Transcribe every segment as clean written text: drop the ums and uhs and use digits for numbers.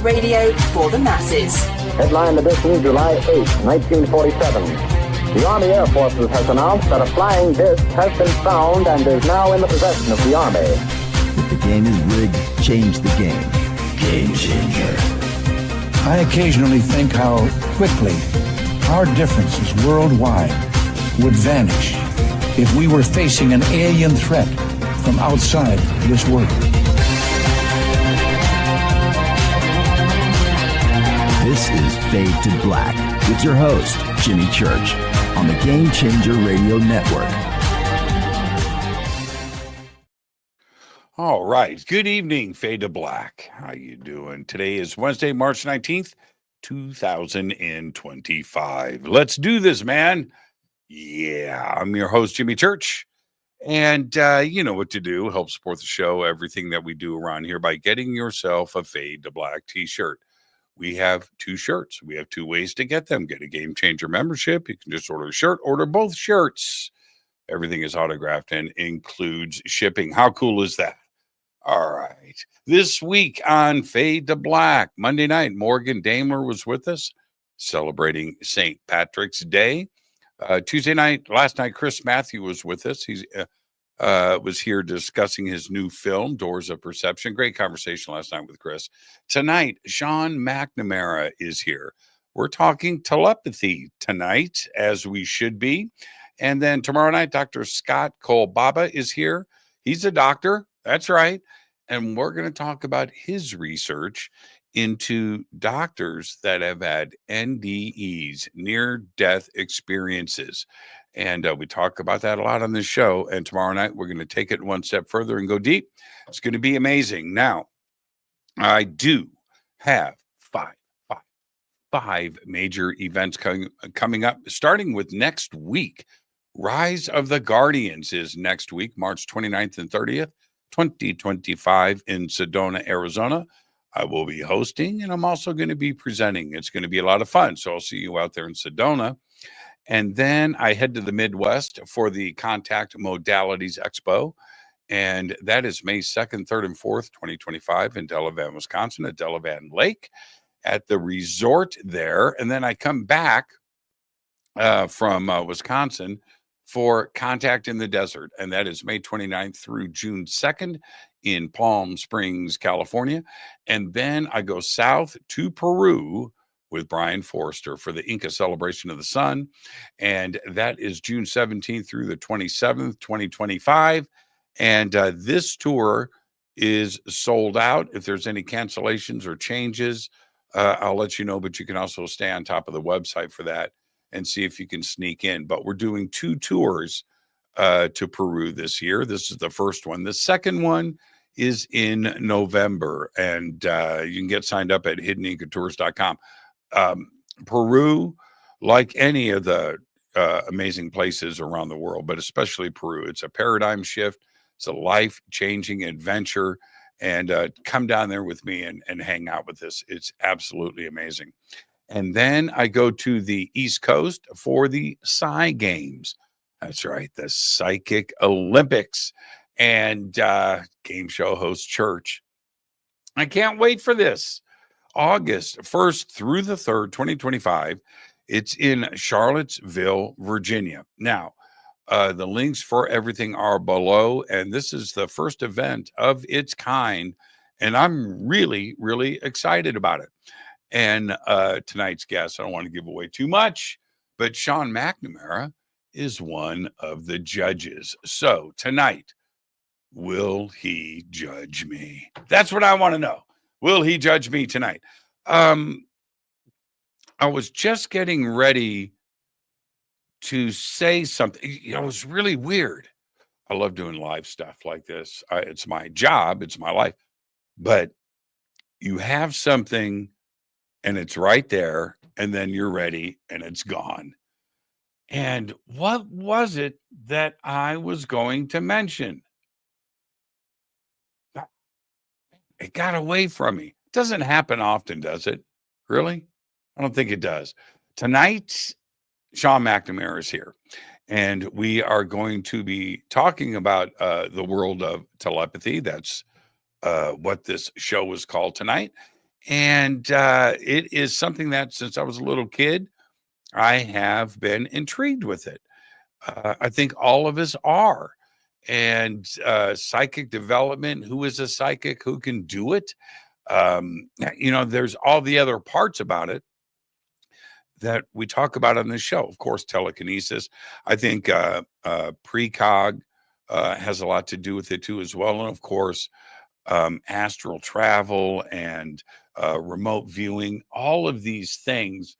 radio for the masses. Headline edition, July 8, 1947. The Army Air Forces has announced that a flying disc has been found and is now in the possession of the Army. If the game is rigged, change the game. Game changer. I occasionally think how quickly our differences worldwide would vanish if we were facing an alien threat from outside this world. This is Fade to Black with your host, Jimmy Church, on the Game Changer Radio Network. All right. Good evening, Fade to Black. How you doing? Today is Wednesday, March 19th, 2025. Let's do this, man. Yeah, I'm your host, Jimmy Church. And you know what to do. Help support the show, everything that we do around here by getting yourself a Fade to Black t-shirt. We have two shirts. We have two ways to get them. Get a Game Changer membership. You can just order a shirt, order both shirts. Everything is autographed and includes shipping. How cool is that? All right. This week on Fade to Black, Monday night, Morgan Daimler was with us celebrating St. Patrick's Day. Tuesday night, last night, Chris Matthew was with us. He's was here discussing his new film, Doors of Perception. Great conversation last night with Chris. Tonight, Sean McNamara is here. We're talking telepathy tonight, as we should be. And then tomorrow night, Dr. Scott Cole-Baba is here. He's a doctor. That's right. And we're going to talk about his research into doctors that have had NDEs, near-death experiences. And we talk about that a lot on this show. And tomorrow night, we're going to take it one step further and go deep. It's going to be amazing. Now, I do have five major events coming up, starting with next week. Rise of the Guardians is next week, March 29th and 30th, 2025 in Sedona, Arizona. I will be hosting, and I'm also going to be presenting. It's going to be a lot of fun. So I'll see you out there in Sedona. And then I head to the Midwest for the Contact Modalities XPO. And that is May 2nd, 3rd, and 4th, 2025 in Delavan, Wisconsin, at Delavan Lake at the resort there. And then I come back from Wisconsin for Contact in the Desert. And that is May 29th through June 2nd in Palm Springs, California. And then I go south to Peru with Brian Forrester for the Inca Celebration of the Sun. And that is June 17th through the 27th, 2025. And this tour is sold out. If there's any cancellations or changes, I'll let you know, but you can also stay on top of the website for that and see if you can sneak in. But we're doing two tours to Peru this year. This is the first one. The second one is in November, and you can get signed up at hiddenincatours.com. Peru, like any of the amazing places around the world, but especially Peru, it's a paradigm shift. It's a life-changing adventure. And come down there with me and hang out with us. It's absolutely amazing. And then I go to the East Coast for the Sigh Games. That's right, the Psychic Olympics. And game show host Church. I can't wait for this. August 1st through the 3rd, 2025. It's in Charlottesville, Virginia. Now, the links for everything are below, and this is the first event of its kind, and I'm really, really excited about it. And tonight's guest, I don't want to give away too much, but Sean McNamara is one of the judges. So tonight, will he judge me? That's what I want to know. Will he judge me tonight? I was just getting ready to say something. You know, it was really weird. I love doing live stuff like this. It's my job. It's my life. But you have something and it's right there, and then you're ready and it's gone. And what was it that I was going to mention? It got away from me. It doesn't happen often, does it? Really? I don't think it does. Tonight, Sean McNamara is here, and we are going to be talking about the world of telepathy. That's what this show is called tonight. And it is something that since I was a little kid, I have been intrigued with it. I think all of us are. And psychic development, who is a psychic, who can do it? There's all the other parts about it that we talk about on this show. Of course, telekinesis. I think precog has a lot to do with it too as well. And of course, astral travel and remote viewing, all of these things.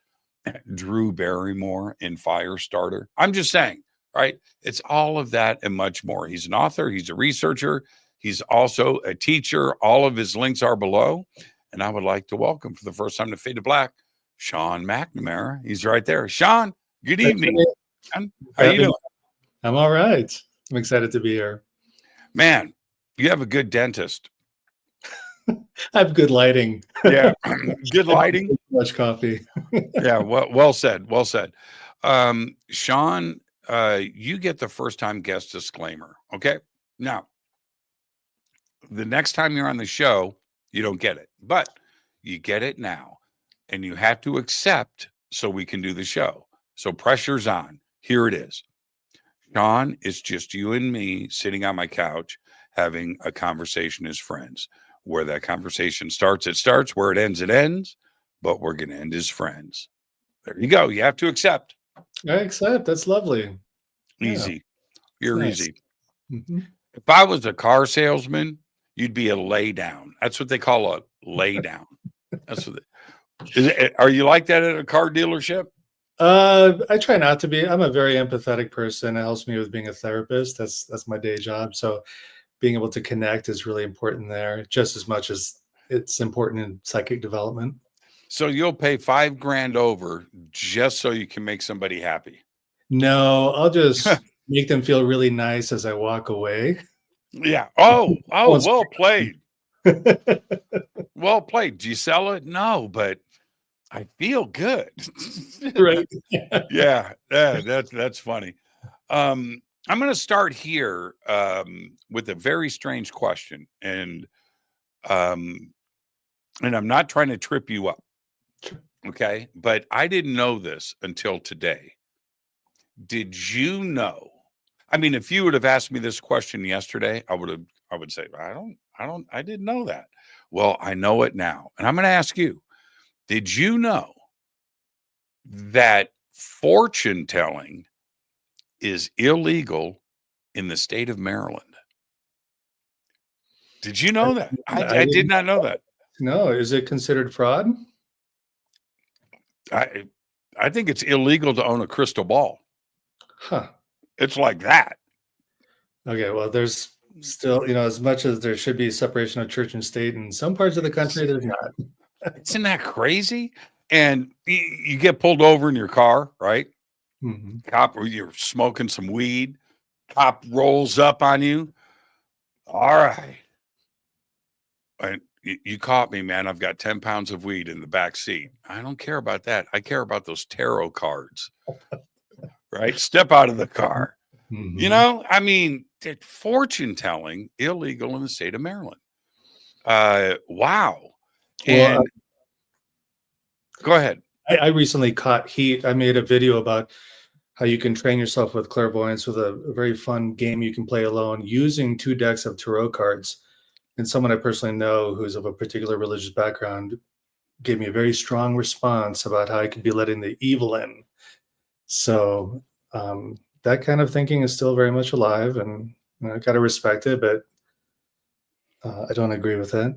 Drew Barrymore in Firestarter. I'm just saying, right? It's all of that and much more. He's an author. He's a researcher. He's also a teacher. All of his links are below. And I would like to welcome for the first time to Fade to Black, Sean McNamara. He's right there. Sean, good evening. How you doing? I'm all right. I'm excited to be here. Man, you have a good dentist. I have good lighting. Yeah, good lighting. Too much coffee. Yeah, well said. Well said. Sean, you get the first time guest disclaimer. Okay. Now, the next time you're on the show, you don't get it, but you get it now, and you have to accept so we can do the show. So pressure's on. Here it is. Sean, it's just you and me sitting on my couch having a conversation as friends. Where that conversation starts, it starts. Where it ends. But we're going to end as friends. There you go. You have to accept. I accept. That's lovely. Easy. Yeah. You're nice. easy. Mm-hmm. If I was a car salesman, you'd be a lay down. That's what they call a lay down. That's what are you like that at a car dealership? I try not to be. I'm a very empathetic person. It helps me with being a therapist. That's my day job. So being able to connect is really important there, just as much as it's important in psychic development. So you'll pay $5,000 over just so you can make somebody happy? No, I'll just make them feel really nice as I walk away. Yeah. Oh, well played. Well played. Do you sell it? No, but I feel good. Right. Yeah, that's funny. I'm going to start here with a very strange question, and I'm not trying to trip you up, okay? But I didn't know this until today. Did you know? I mean, if you would have asked me this question yesterday, I would say I didn't know that. Well, I know it now, and I'm going to ask you: did you know that fortune telling is illegal in the state of Maryland? Did you know that? I did not know that. No, is it considered fraud? I think it's illegal to own a crystal ball. Huh. It's like that. Okay, well, there's still, as much as there should be separation of church and state, in some parts of the country, there's not. Isn't that crazy? And you get pulled over in your car, right? Mm-hmm. Cop, or you're smoking some weed. Cop rolls up on you. All right. And you caught me, man. I've got 10 pounds of weed in the back seat. I don't care about that. I care about those tarot cards. Right? Step out of the car. Mm-hmm. I mean, fortune telling illegal in the state of Maryland. Wow. And Well, go ahead. I recently caught heat. I made a video about how you can train yourself with clairvoyance with a very fun game you can play alone using 2 decks of tarot cards. And someone I personally know who's of a particular religious background gave me a very strong response about how I could be letting the evil in. So that kind of thinking is still very much alive, and I got to respect it, but I don't agree with it.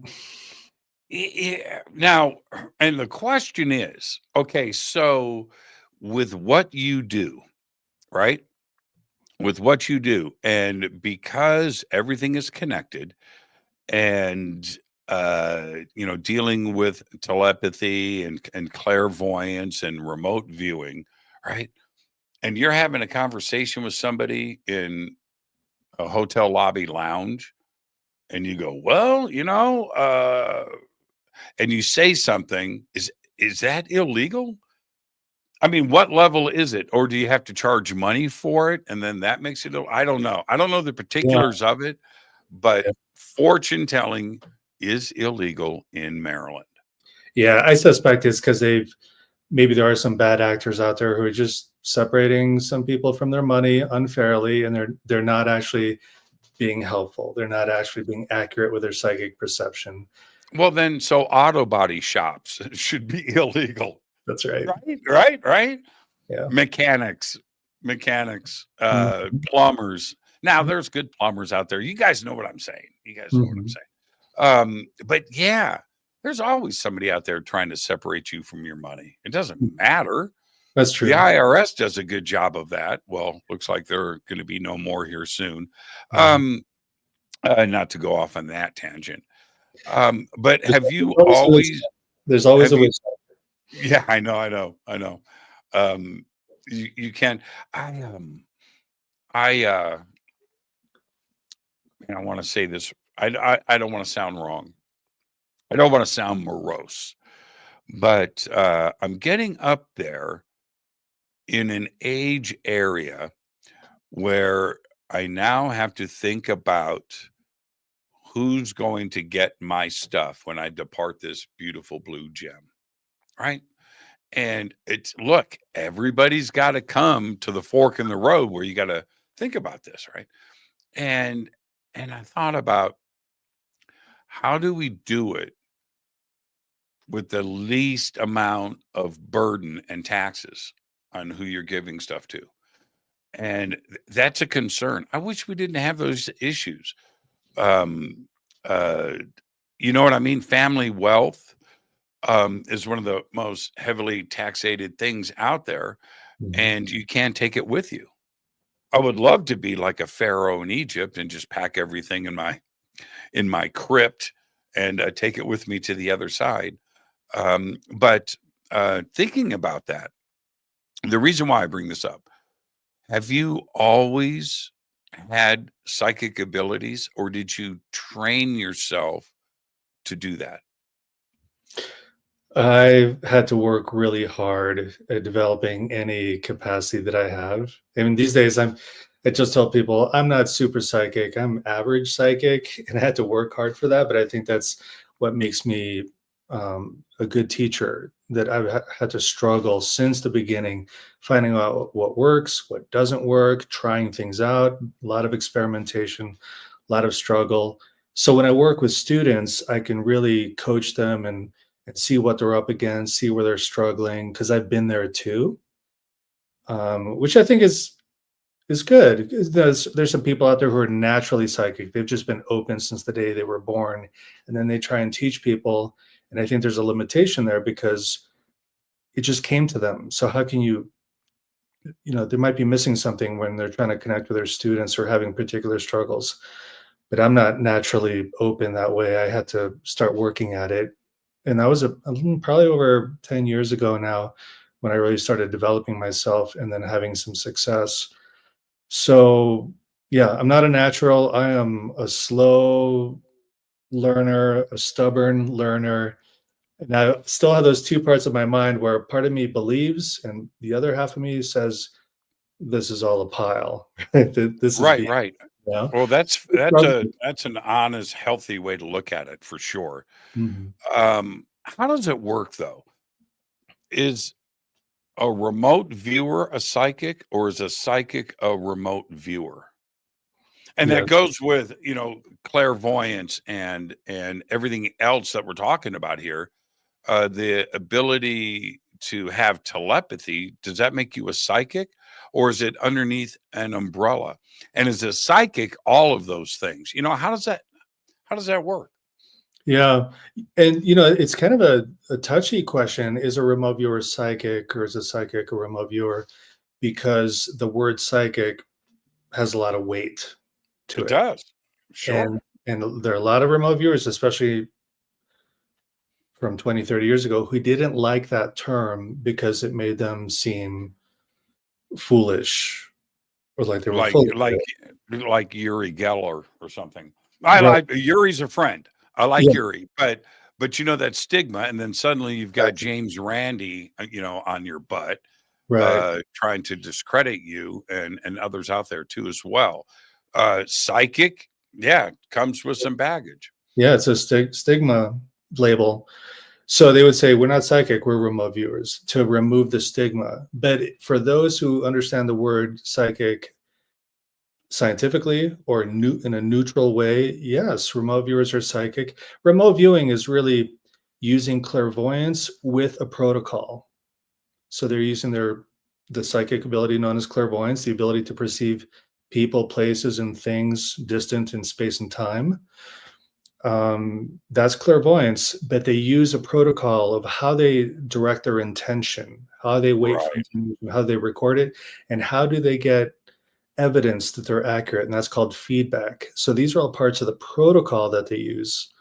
Yeah. Now, and the question is, okay, so with what you do, right? With what you do, and because everything is connected, and dealing with telepathy and clairvoyance and remote viewing, right? And you're having a conversation with somebody in a hotel lobby lounge, and you go, well, and you say something, is that illegal? I mean, what level is it? Or do you have to charge money for it? And then that makes it, I don't know. I don't know the particulars of it, but fortune telling is illegal in Maryland. Yeah, I suspect it's because maybe there are some bad actors out there who are just separating some people from their money unfairly, and they're not actually being helpful. They're not actually being accurate with their psychic perception. Well, then, so auto body shops should be illegal. That's right. Right. Yeah. Mechanics, plumbers. Now, there's good plumbers out there. You guys know what I'm saying. But yeah, there's always somebody out there trying to separate you from your money. It doesn't matter. That's true. The IRS does a good job of that. Well, looks like there are going to be no more here soon. Not to go off on that tangent. But have you always? There's always a way. Yeah, I know. You can. I want to say this. I don't want to sound wrong. I don't want to sound morose, but I'm getting up there in an age area where I now have to think about who's going to get my stuff when I depart this beautiful blue gem, right? And look, everybody's got to come to the fork in the road where you got to think about this, right? And I thought about, how do we do it with the least amount of burden and taxes on who you're giving stuff to? And that's a concern. I wish we didn't have those issues. You know what I mean? Family wealth is one of the most heavily taxated things out there, and you can't take it with you. I would love to be like a pharaoh in Egypt and just pack everything in my crypt and take it with me to the other side. But thinking about that, the reason why I bring this up, have you always had psychic abilities, or did you train yourself to do that? I've had to work really hard at developing any capacity that I have. I mean, these days I just tell people I'm not super psychic. I'm average psychic, and I had to work hard for that. But I think that's what makes me a good teacher, that I've had to struggle since the beginning, finding out what works, what doesn't work, trying things out, a lot of experimentation, a lot of struggle. So when I work with students, I can really coach them and see what they're up against, see where they're struggling, because I've been there too, which I think is good. There's some people out there who are naturally psychic. They've just been open since the day they were born, and then they try and teach people. And I think there's a limitation there because it just came to them. So how can you they might be missing something when they're trying to connect with their students or having particular struggles. But I'm not naturally open that way. I had to start working at it. And that was probably over 10 years ago now when I really started developing myself and then having some success. So yeah, I'm not a natural. I am a slow learner, a stubborn learner. And I still have those two parts of my mind where part of me believes and the other half of me says, this is all a pile. This is Right. Yeah. Well, that's an honest, healthy way to look at it for sure. How does it work though? Is a remote viewer a psychic, or is a psychic a remote viewer? And that goes with, clairvoyance and everything else that we're talking about here. The ability to have telepathy, does that make you a psychic, or is it underneath an umbrella? And is a psychic all of those things? How does that work? Yeah. And, it's kind of a touchy question. Is a remote viewer psychic, or is a psychic a remote viewer? Because the word psychic has a lot of weight to it. It does. Sure. And there are a lot of remote viewers, especially from 20, 30 years ago, who didn't like that term because it made them seem foolish or like they were like Uri Geller or something. I like Uri's a friend. I like Uri, but that stigma, and then suddenly you've got James Randi, on your butt, trying to discredit you and others out there too as well. Psychic, comes with some baggage. Yeah, it's a stigma label. So they would say, we're not psychic, we're remote viewers, to remove the stigma. But for those who understand the word psychic scientifically or in a neutral way, yes, remote viewers are psychic. Remote viewing is really using clairvoyance with a protocol. So they're using the psychic ability known as clairvoyance, the ability to perceive people, places, and things distant in space and time. That's clairvoyance, but they use a protocol of how they direct their intention, how they wait for information, how they record it, and how do they get evidence that they're accurate, and that's called feedback. So these are all parts of the protocol that they use.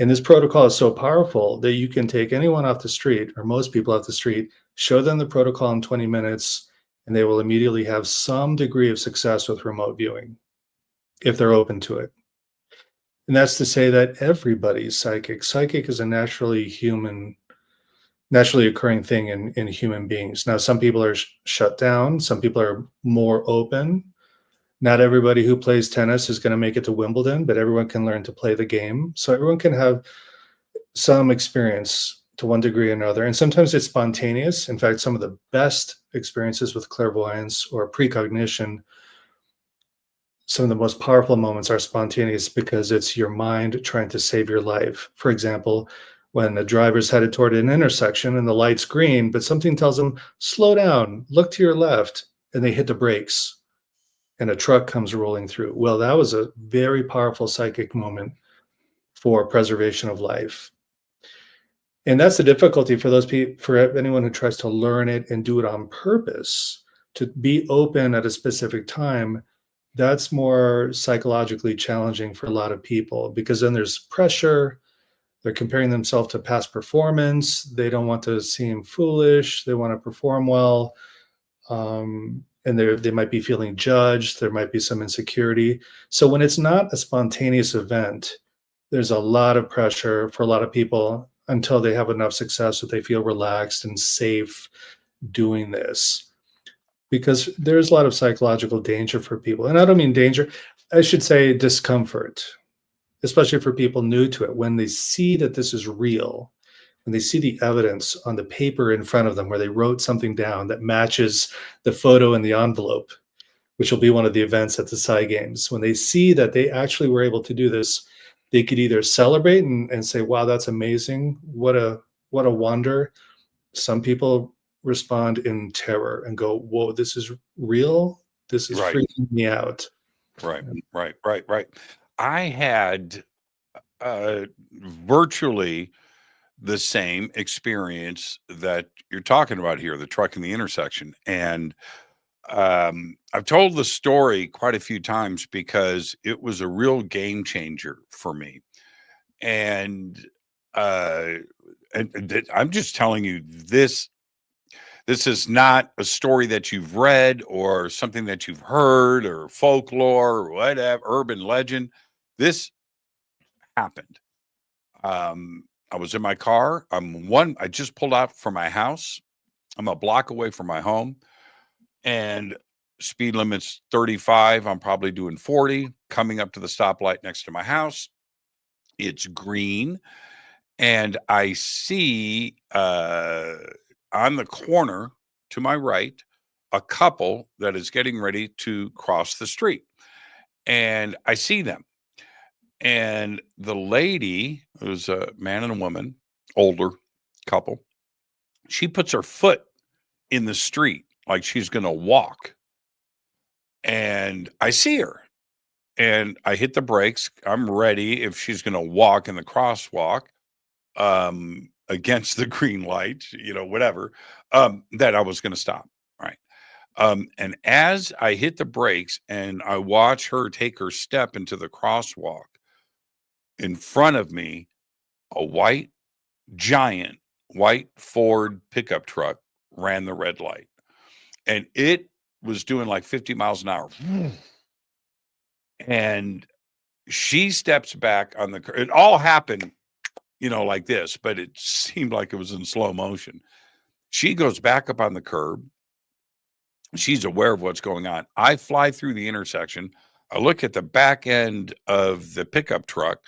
And this protocol is so powerful that you can take anyone off the street, or most people off the street, show them the protocol in 20 minutes, and they will immediately have some degree of success with remote viewing if they're open to it. And that's to say that everybody's psychic. Psychic is a naturally occurring thing in human beings. Now, some people are shut down. Some people are more open. Not everybody who plays tennis is going to make it to Wimbledon, but everyone can learn to play the game. So everyone can have some experience to one degree or another. And sometimes it's spontaneous. In fact, some of the best experiences with clairvoyance or precognition, some of the most powerful moments are spontaneous because it's your mind trying to save your life. For example, when the driver's headed toward an intersection and the light's green, but something tells them, slow down, look to your left, and they hit the brakes and a truck comes rolling through. Well, that was a very powerful psychic moment for preservation of life. And that's the difficulty for those people, for anyone who tries to learn it and do it on purpose, to be open at a specific time. That's more psychologically challenging for a lot of people, because then there's pressure. They're comparing themselves to past performance. They don't want to seem foolish. They want to perform well. And they might be feeling judged. There might be some insecurity. So when it's not a spontaneous event, there's a lot of pressure for a lot of people until they have enough success that they feel relaxed and safe doing this. Because there's a lot of psychological danger for people. And I don't mean danger, I should say discomfort, especially for people new to it. When they see that this is real, when they see the evidence on the paper in front of them where they wrote something down that matches the photo in the envelope, which will be one of the events at the Sigh Games, when they see that they actually were able to do this, they could either celebrate and say, wow, that's amazing. What a wonder. Some people respond in terror and go, whoa, this is real. This is freaking me out. Right. I had virtually the same experience that you're talking about here, the truck in the intersection. And I've told the story quite a few times because it was a real game changer for me. And I'm just telling you, this is not a story that you've read or something that you've heard or folklore or whatever, urban legend. This happened. I was in my car. I just pulled out from my house. I'm a block away from my home, and speed limit's 35. I'm probably doing 40, coming up to the stoplight next to my house. It's green. And I see on the corner to my right, a couple that is getting ready to cross the street. And I see them. And the lady, it was a man and a woman, older couple, she puts her foot in the street like she's going to walk. And I see her. And I hit the brakes. I'm ready if she's going to walk in the crosswalk against the green light, whatever, that I was going to stop. Right. And as I hit the brakes and I watch her take her step into the crosswalk, in front of me, a giant white Ford pickup truck ran the red light. And it was doing like 50 miles an hour. And she steps back on the curb. It all happened, like this, but it seemed like it was in slow motion. She goes back up on the curb. She's aware of what's going on. I fly through the intersection. I look at the back end of the pickup truck.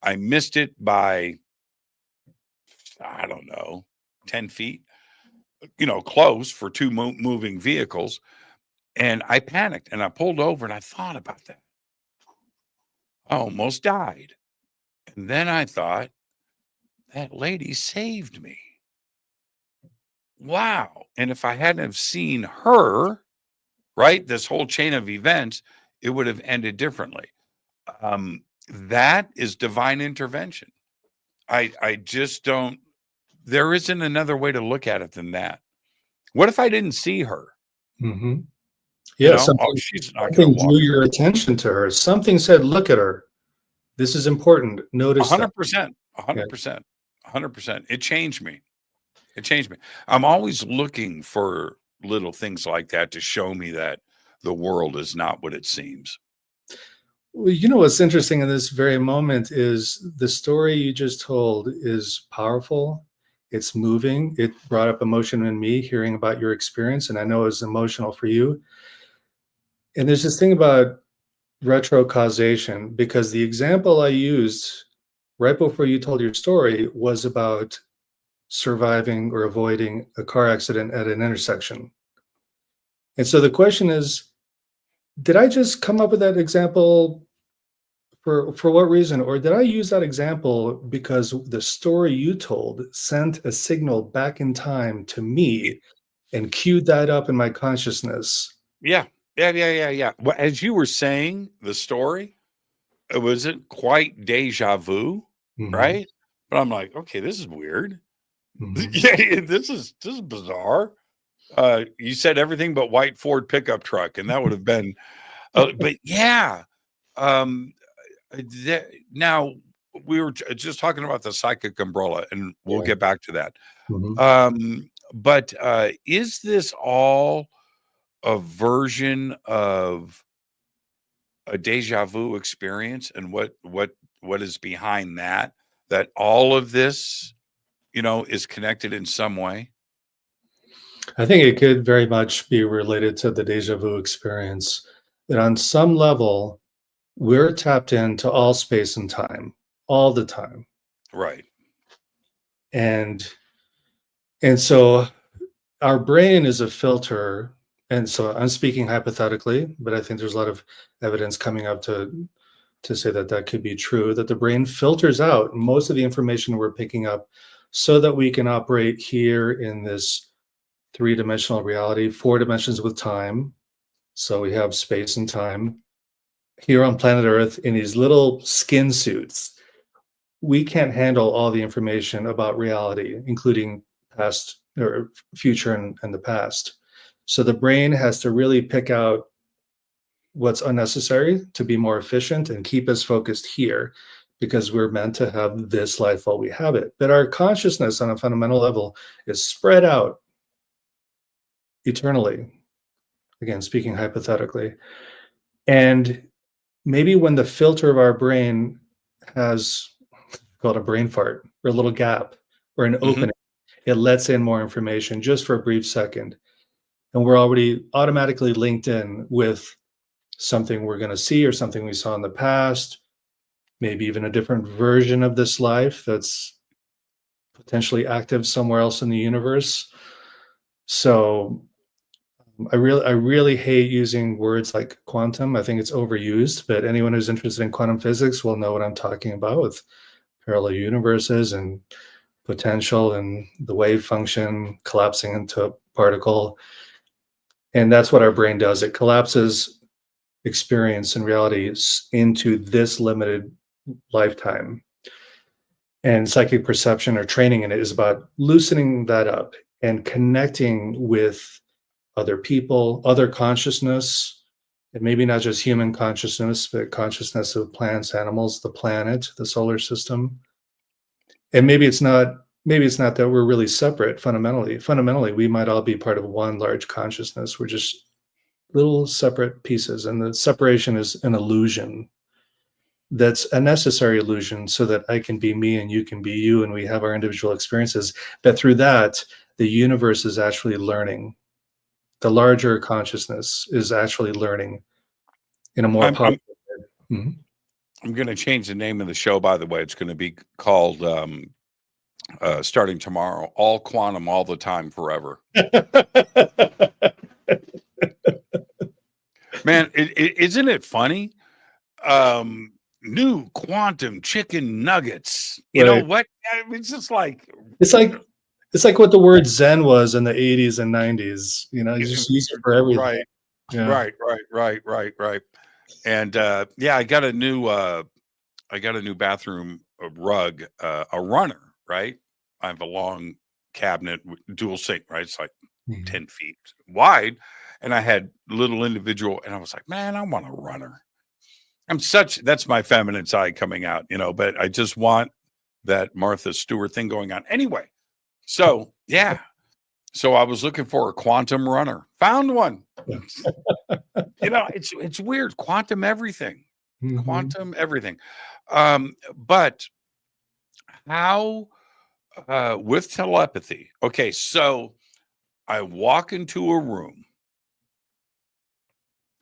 I missed it by I don't know, 10 feet, close for two moving vehicles. And I panicked and I pulled over and I thought about that. I almost died. And then I thought, that lady saved me. Wow. And if I hadn't have seen her, right, this whole chain of events, it would have ended differently. That is divine intervention. I just don't, there isn't another way to look at it than that. What if I didn't see her? Mm-hmm. Yeah, She's not going something to walk. drew your attention to her. Something said, look at her. This is important. Notice 100%. 100%. 100%. It changed me. It changed me. I'm always looking for little things like that to show me that the world is not what it seems. Well, what's interesting in this very moment is the story you just told is powerful. It's moving. It brought up emotion in me hearing about your experience, and I know it was emotional for you. And there's this thing about retrocausation, because the example I used right before you told your story was about surviving or avoiding a car accident at an intersection. And so the question is, did I just come up with that example for what reason? Or did I use that example because the story you told sent a signal back in time to me and queued that up in my consciousness? Yeah. Well, as you were saying the story, it wasn't quite deja vu, right? But I'm like, okay, this is weird. Yeah, this is bizarre. You said everything but white Ford pickup truck, and that would have been. But yeah, now we were just talking about the psychic umbrella, and we'll get back to that. But is this all a version of a deja vu experience, and what is behind that? That all of this, is connected in some way? I think it could very much be related to the deja vu experience, that on some level, we're tapped into all space and time, all the time. Right. And so our brain is a filter. And so I'm speaking hypothetically, but I think there's a lot of evidence coming up to say that could be true, that the brain filters out most of the information we're picking up so that we can operate here in this three-dimensional reality, 4 dimensions with time. So we have space and time here on planet Earth in these little skin suits. We can't handle all the information about reality, including past or future and the past. So the brain has to really pick out what's unnecessary to be more efficient and keep us focused here, because we're meant to have this life while we have it. But our consciousness on a fundamental level is spread out eternally. Again, speaking hypothetically. And maybe when the filter of our brain has called a brain fart or a little gap or an opening, it lets in more information just for a brief second. And we're already automatically linked in with something we're going to see or something we saw in the past, maybe even a different version of this life that's potentially active somewhere else in the universe. So I really hate using words like quantum. I think it's overused, but anyone who's interested in quantum physics will know what I'm talking about with parallel universes and potential and the wave function collapsing into a particle. And that's what our brain does. It collapses experience and reality into this limited lifetime. And psychic perception or training in it is about loosening that up and connecting with other people, other consciousness, and maybe not just human consciousness, but consciousness of plants, animals, the planet, the solar system. And maybe it's not that we're really separate fundamentally. Fundamentally, we might all be part of one large consciousness. We're just little separate pieces, and the separation is an illusion. That's a necessary illusion so that I can be me and you can be you, and we have our individual experiences. But through that, the universe is actually learning. The larger consciousness is actually learning in a more powerful way. I'm going to change the name of the show, by the way. It's going to be called starting tomorrow. All quantum, all the time, forever. Man, isn't it funny? New quantum chicken nuggets. You know Right. what? It's just like It's like what the word Zen was in the 80s and 90s. You know, you just use it for everything. right, Yeah. right. And yeah, I got a new bathroom rug, a runner, right? I have a long cabinet with dual sink, right? It's like 10 feet wide. And I had little individual, and I was like, man, I want a runner. That's my feminine side coming out, you know, but I just want that Martha Stewart thing going on. Anyway, so yeah. So I was looking for a quantum runner. Found one. You know, it's weird. Quantum everything. Quantum everything. But how with telepathy? Okay, so I walk into a room.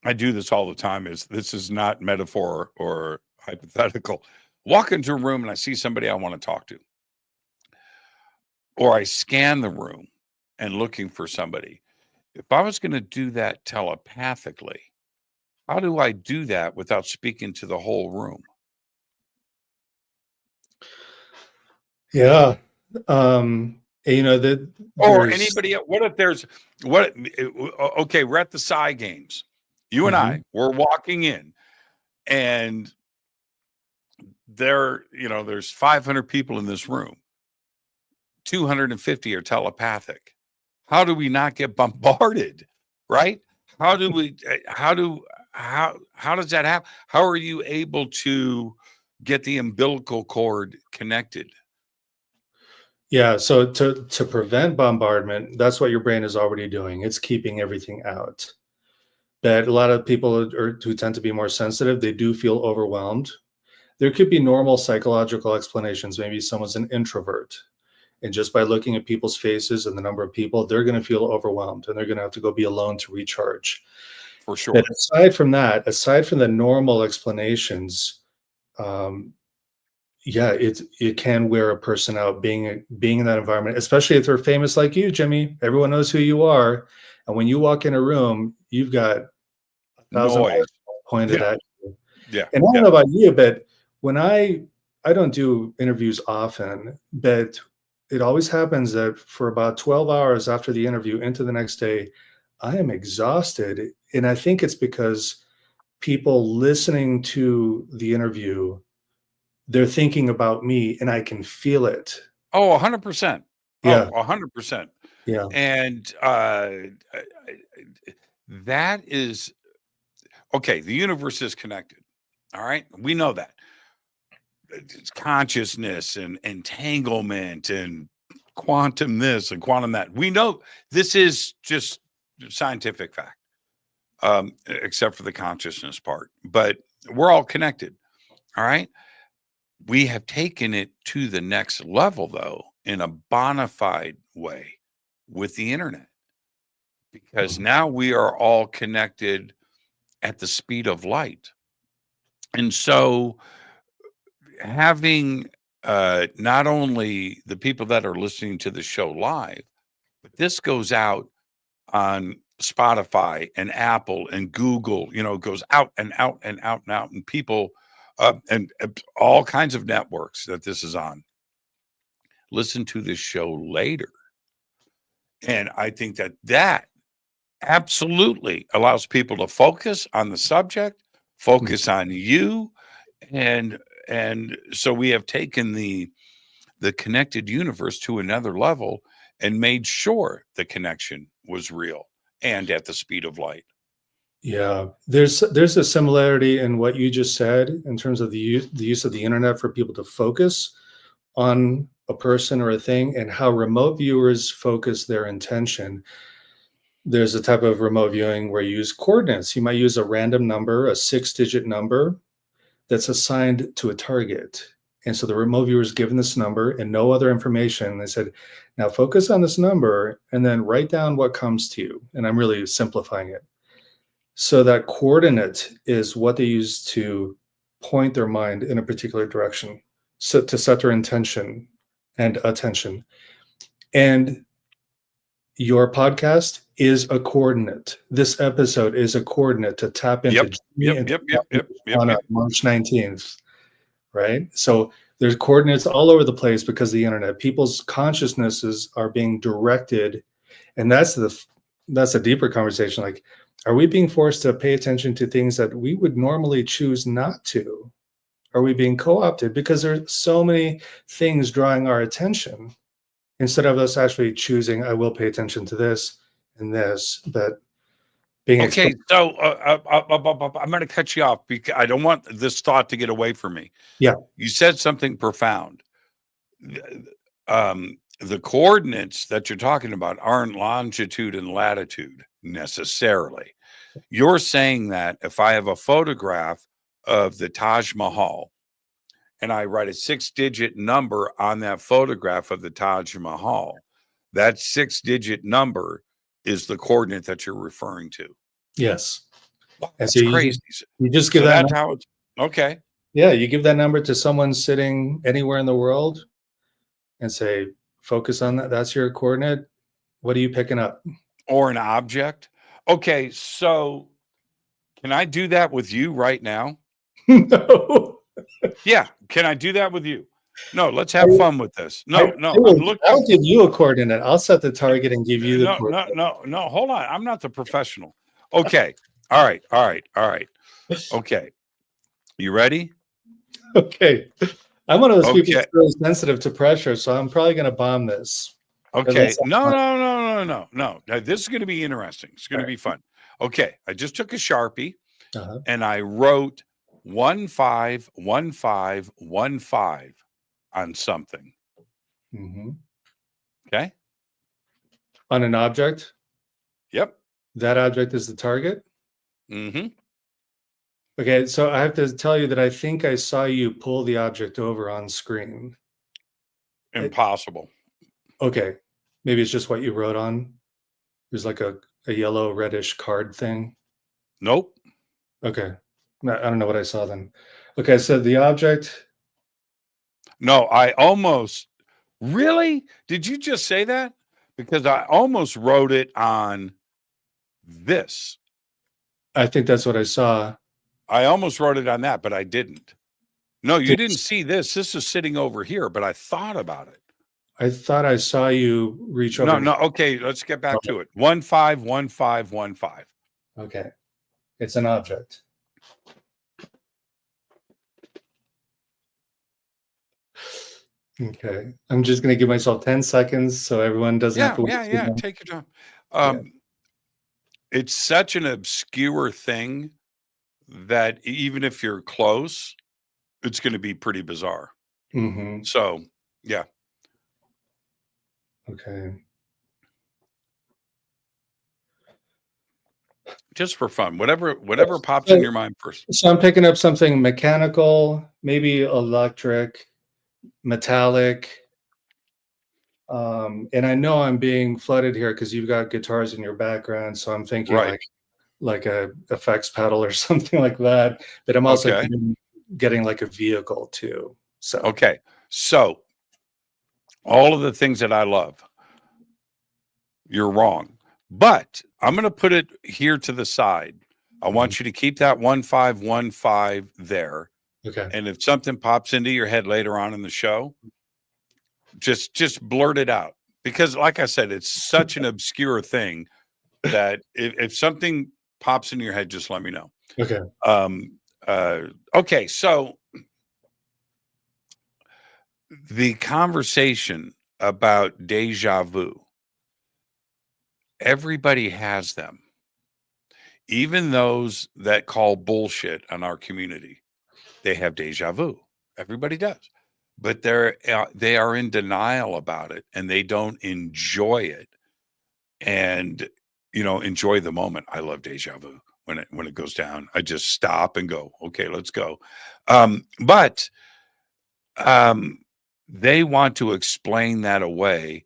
I do this all the time. This is not metaphor or hypothetical. Walk into a room and I see somebody I want to talk to. Or I scan the room and looking for somebody. If I was going to do that telepathically, how do I do that without speaking to the whole room? Yeah. You know, that Or anybody else. What if there's okay, we're at the Sigh Games. You and I, we're walking in, and there's 500 people in this room. 250 are telepathic. How do we not get bombarded? Right? How does that happen? How are you able to get the umbilical cord connected? Yeah, so to prevent bombardment, that's what your brain is already doing. It's keeping everything out. But a lot of people who tend to be more sensitive, they do feel overwhelmed. There could be normal psychological explanations. Maybe someone's an introvert, and just by looking at people's faces and the number of people, they're going to feel overwhelmed, and they're going to have to go be alone to recharge. For sure. But aside from the normal explanations, yeah, it can wear a person out being in that environment, especially if they're famous like you, Jimmy. Everyone knows who you are, and when you walk in a room, you've got 1,000 noise pointed at you. Yeah. And I don't know about you, but when I don't do interviews often, but it always happens that for about 12 hours after the interview into the next day, I am exhausted, and I think it's because people listening to the interview, they're thinking about me, and I can feel it. Oh, 100%. Yeah. Oh, 100%. Yeah. And that is okay. The universe is connected. All right. We know that. It's consciousness and entanglement and quantum this and quantum that. We know this is just scientific fact, except for the consciousness part. But we're all connected. All right. We have taken it to the next level, though, in a bona fide way with the internet, because now we are all connected at the speed of light. And so having not only the people that are listening to the show live, but this goes out on Spotify and Apple and Google, it goes out and out and out and out, and people and all kinds of networks that this is on listen to this show later. And I think that absolutely allows people to focus on the subject, focus on you. And so we have taken the connected universe to another level and made sure the connection was real and at the speed of light. Yeah, there's a similarity in what you just said in terms of the use of the internet for people to focus on a person or a thing, and how remote viewers focus their intention. There's a type of remote viewing where you use coordinates. You might use a random number, a 6-digit number that's assigned to a target. And so the remote viewer is given this number and no other information. They said, now focus on this number and then write down what comes to you. And I'm really simplifying it. So that coordinate is what they use to point their mind in a particular direction, so to set their intention. and attention. And your podcast is a coordinate. This episode is a coordinate to tap into on March 19th, right? So there's coordinates all over the place because of the internet. People's consciousnesses are being directed, and that's a deeper conversation. Like, are we being forced to pay attention to things that we would normally choose not to? Are we being co-opted? Because there's so many things drawing our attention instead of us actually choosing, I will pay attention to this and this, that being okay. So I'm going to cut you off because I don't want this thought to get away from me. Yeah. You said something profound. The coordinates that you're talking about aren't longitude and latitude necessarily. You're saying that if I have a photograph of the Taj Mahal and I write a 6-digit number on that photograph of the Taj Mahal, that 6-digit number is the coordinate that you're referring to. Yes. Wow, and that's so crazy. You just give so that. That's how it's okay. Yeah, you give that number to someone sitting anywhere in the world and say, focus on that. That's your coordinate. What are you picking up? Or an object. Okay, so can I do that with you right now? No. Yeah, can I do that with you? No, let's have fun with this. No, I'll give you a coordinate. I'll set the target and give you the coordinate. No, hold on. I'm not the professional. Okay. All right. Okay. You ready? Okay. I'm one of those people that's really sensitive to pressure, so I'm probably going to bomb this. Okay. No. Now, this is going to be interesting. It's going to be fun. Okay. I just took a Sharpie and I wrote 151515 on something. Mm-hmm. Okay. On an object? Yep. That object is the target? Mm-hmm. Okay, so I have to tell you that I think I saw you pull the object over on screen. Impossible. Okay. Maybe it's just what you wrote on. There's like a yellow reddish card thing. Nope. Okay. I don't know what I saw then. Okay, so the object. No, I almost really. Did you just say that? Because I almost wrote it on this. I think that's what I saw. I almost wrote it on that, but I didn't. No, you didn't see this. This is sitting over here, but I thought about it. I thought I saw you reach over. No. Okay, let's get back to it. 151515. Okay. It's an object. Okay. I'm just going to give myself 10 seconds so everyone doesn't have to wait. Yeah. Take your time. It's such an obscure thing that even if you're close, it's going to be pretty bizarre. Mm-hmm. So, yeah. Okay. Just for fun, whatever pops in your mind first. So I'm picking up something mechanical, maybe electric, metallic. And I know I'm being flooded here because you've got guitars in your background. So I'm thinking like a effects pedal or something like that. But I'm also getting like a vehicle too. So okay. So all of the things that I love, you're wrong. But I'm going to put it here to the side. I want you to keep that 1515 there. Okay. And if something pops into your head later on in the show, just blurt it out. Because like I said, it's such an obscure thing that if something pops into your head, just let me know. Okay. Okay. So the conversation about deja vu, everybody has them, even those that call bullshit on our community. They have deja vu. Everybody does, but they are in denial about it, and they don't enjoy it, and enjoy the moment. I love deja vu when it goes down. I just stop and go, okay, let's go. But they want to explain that away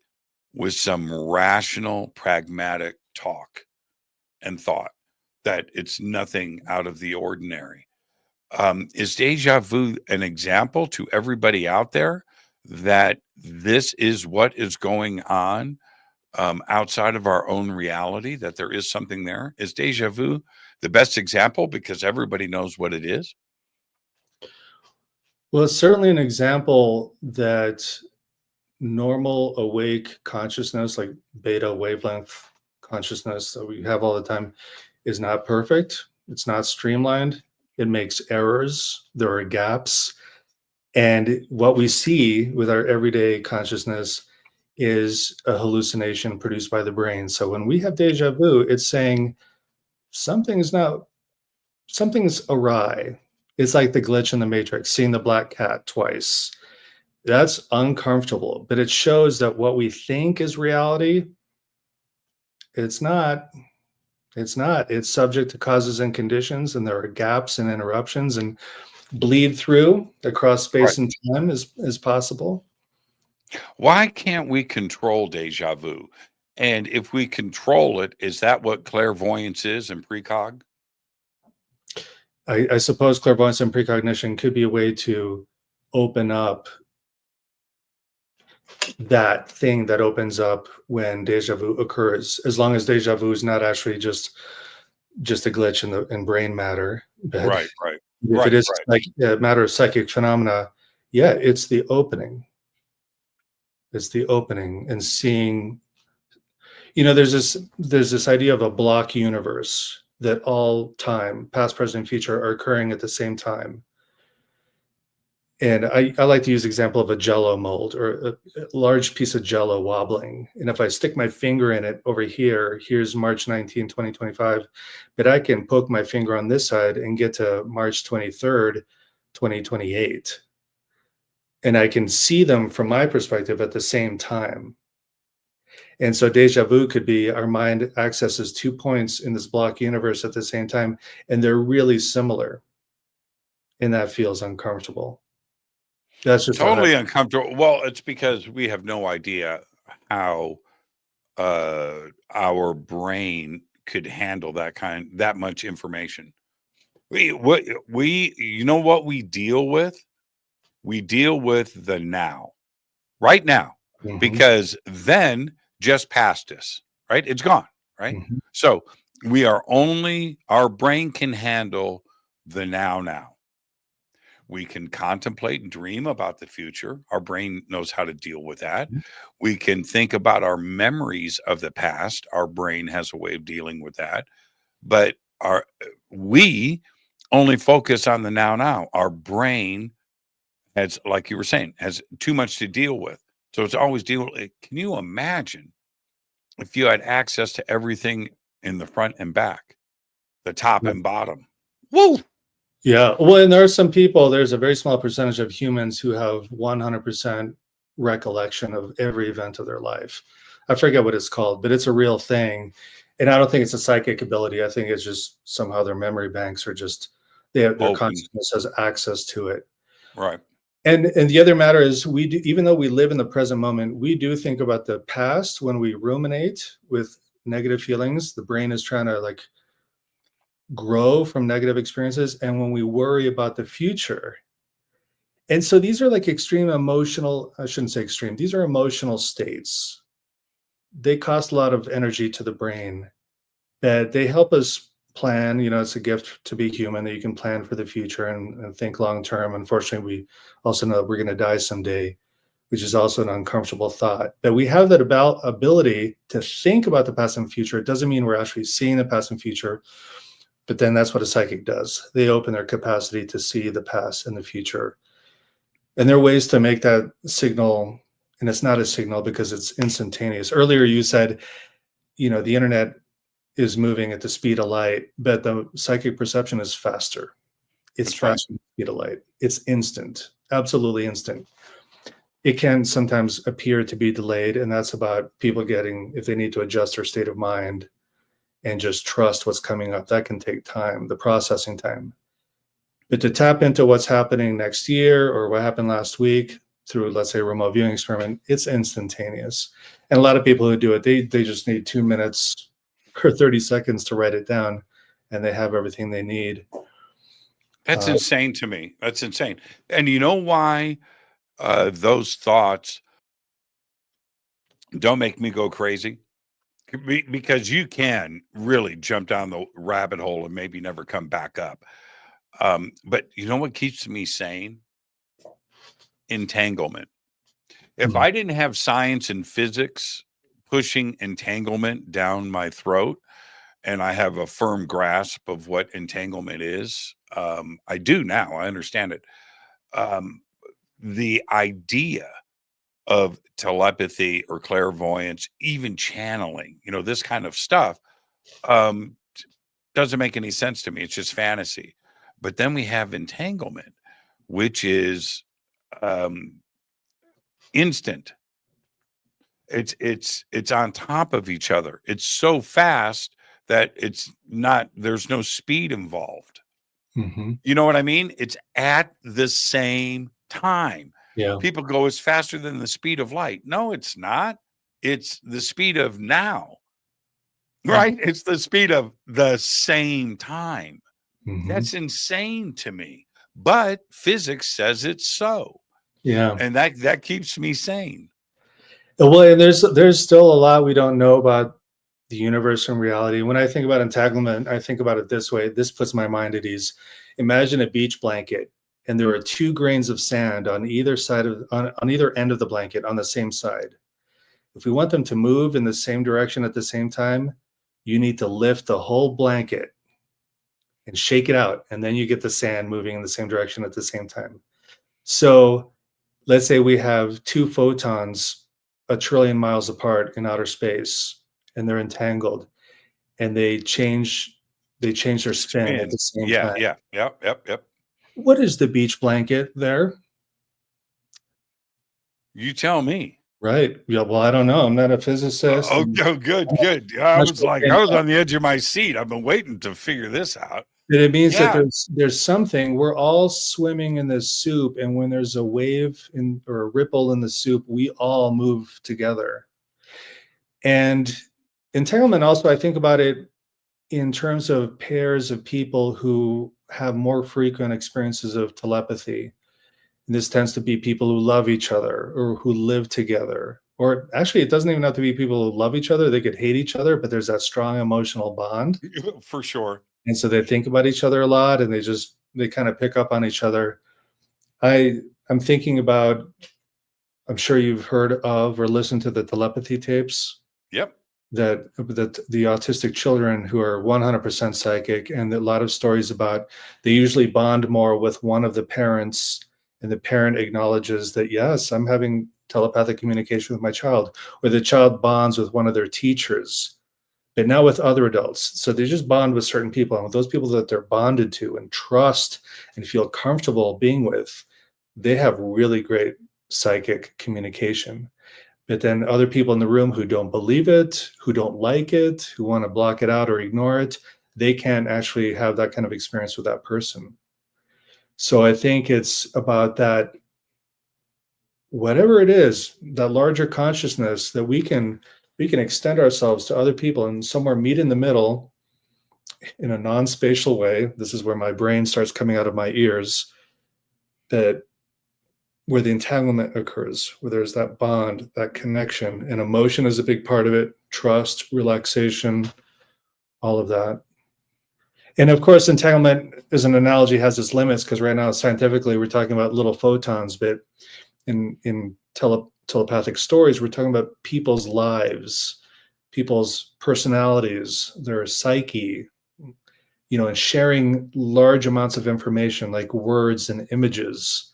with some rational, pragmatic talk and thought that it's nothing out of the ordinary. Is deja vu an example to everybody out there that this is what is going on outside of our own reality, that there is something there? Is deja vu the best example because everybody knows what it is? Well, it's certainly an example that normal awake consciousness, like beta wavelength consciousness that we have all the time, is not perfect. It's not streamlined. It makes errors. There are gaps. And what we see with our everyday consciousness is a hallucination produced by the brain. So when we have deja vu, it's saying something's awry. It's like the glitch in the Matrix, seeing the black cat twice. That's uncomfortable, but it shows that what we think is reality, it's not. It's subject to causes and conditions, and there are gaps and interruptions, and bleed through across space and time is possible. Why can't we control deja vu? And if we control it, is that what clairvoyance is and precog? I suppose clairvoyance and precognition could be a way to open up that thing that opens up when deja vu occurs, as long as deja vu is not actually just a glitch in brain matter. But Right. if it is like a matter of psychic phenomena, yeah, it's the opening. It's the opening and seeing. There's this idea of a block universe, that all time, past, present, future, are occurring at the same time. And I like to use the example of a Jell-O mold, or a large piece of Jell-O wobbling. And if I stick my finger in it over here, here's March 19, 2025, but I can poke my finger on this side and get to March 23rd, 2028. And I can see them from my perspective at the same time. And so deja vu could be our mind accesses 2 points in this block universe at the same time, and they're really similar. And that feels uncomfortable. That's just Totally uncomfortable. Well, it's because we have no idea how our brain could handle that much information. What we deal with? We deal with the now, right now, because then just past us, right? It's gone, right? So our brain can handle the now. We can contemplate and dream about the future. Our brain knows how to deal with that. We can think about our memories of the past. Our brain has a way of dealing with that. But we only focus on the now. Our brain has, like you were saying, has too much to deal with. So it's always dealing. Can you imagine if you had access to everything in the front and back, the top and bottom? Woo! Yeah, well, and there are some people, there's a very small percentage of humans who have 100% recollection of every event of their life. I forget what it's called, but it's a real thing. And I don't think it's a psychic ability. I think it's just somehow their memory banks are just, their consciousness has access to it. Right. And the other matter is, even though we live in the present moment, we do think about the past. When we ruminate with negative feelings, the brain is trying to grow from negative experiences. And when we worry about the future, and so these are like extreme emotional, I shouldn't say extreme, these are emotional states. They cost a lot of energy to the brain, but they help us plan. It's a gift to be human, that you can plan for the future and think long term. Unfortunately, we also know that we're going to die someday, which is also an uncomfortable thought. But we have that ability to think about the past and future. It doesn't mean we're actually seeing the past and future. But then that's what a psychic does. They open their capacity to see the past and the future. And there are ways to make that signal, and it's not a signal because it's instantaneous. Earlier you said, the internet is moving at the speed of light, but the psychic perception is faster. It's faster than the speed of light. It's instant, absolutely instant. It can sometimes appear to be delayed, and that's about people if they need to adjust their state of mind and just trust what's coming up. That can take time, the processing time. But to tap into what's happening next year or what happened last week through, let's say, a remote viewing experiment, it's instantaneous. And a lot of people who do it, they just need 2 minutes or 30 seconds to write it down, and they have everything they need. That's insane to me. That's insane. And you know why those thoughts don't make me go crazy, because you can really jump down the rabbit hole and maybe never come back up. But you know what keeps me sane? Entanglement. If I didn't have science and physics pushing entanglement down my throat, and I have a firm grasp of what entanglement is, I do now. I understand it. The idea of telepathy or clairvoyance, even channeling, this kind of stuff, doesn't make any sense to me. It's just fantasy. But then we have entanglement, which is instant. It's on top of each other. It's so fast that there's no speed involved. You know what I mean? It's at the same time. Yeah. People go, it's faster than the speed of light. No, it's not. It's the speed of now, right? It's the speed of the same time. That's insane to me. But physics says it's so. Yeah. And that keeps me sane. Well, and there's still a lot we don't know about the universe and reality. When I think about entanglement, I think about it this way. This puts my mind at ease. Imagine a beach blanket, and there are 2 grains of sand on either side on either end of the blanket on the same side. If we want them to move in the same direction at the same time, you need to lift the whole blanket and shake it out, and then you get the sand moving in the same direction at the same time. So let's say we have 2 photons 1 trillion miles apart in outer space, and they're entangled, and they change their spin at the same time. Yep. What is the beach blanket there? You tell me. Right. Yeah. Well, I don't know. I'm not a physicist. Oh, good. I was on the edge of my seat. I've been waiting to figure this out. But it means that there's something. We're all swimming in this soup, and when there's a wave or a ripple in the soup, we all move together. And entanglement also, I think about it in terms of pairs of people who have more frequent experiences of telepathy. And this tends to be people who love each other or who live together. Or actually, it doesn't even have to be people who love each other. They could hate each other, but there's that strong emotional bond. For sure. And so they think about each other a lot, and they kind of pick up on each other. I'm thinking about, I'm sure you've heard of or listened to the telepathy tapes. Yep. That the autistic children who are 100% psychic, and a lot of stories about they usually bond more with one of the parents, and the parent acknowledges that, yes, I'm having telepathic communication with my child, or the child bonds with one of their teachers, but now with other adults. So they just bond with certain people, and with those people that they're bonded to and trust and feel comfortable being with, they have really great psychic communication. But then other people in the room who don't believe it, who don't like it, who want to block it out or ignore it, they can't actually have that kind of experience with that person. So I think it's about that, whatever it is, that larger consciousness, that we can extend ourselves to other people and somewhere meet in the middle in a non-spatial way. This is where my brain starts coming out of my ears, that where the entanglement occurs, where there's that bond, that connection, and emotion is a big part of it, trust, relaxation, all of that. And of course, entanglement as an analogy has its limits, because right now scientifically we're talking about little photons, but in telepathic stories, we're talking about people's lives, people's personalities, their psyche, and sharing large amounts of information like words and images.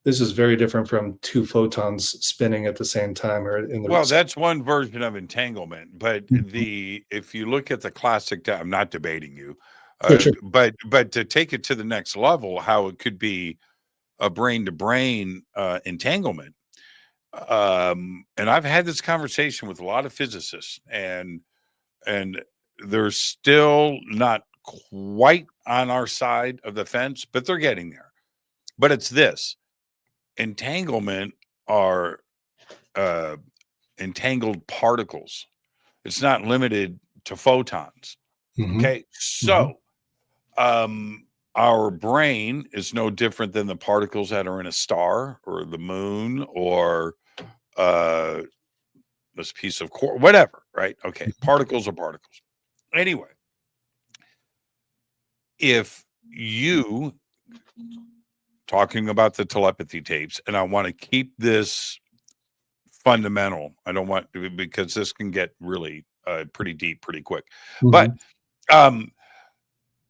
This is very different from 2 photons spinning at the same time. Well, that's one version of entanglement. But if you look at the classic, I'm not debating you, sure. but to take it to the next level, how it could be a brain-to-brain entanglement. And I've had this conversation with a lot of physicists, and they're still not quite on our side of the fence, but they're getting there. But it's this. Entanglement are entangled particles. It's not limited to photons. Okay. So our brain is no different than the particles that are in a star or the moon or this piece of core, whatever, right? Okay, particles are particles. Anyway, if you talking about the telepathy tapes, and I want to keep this fundamental. I don't want to, because this can get really pretty deep pretty quick. But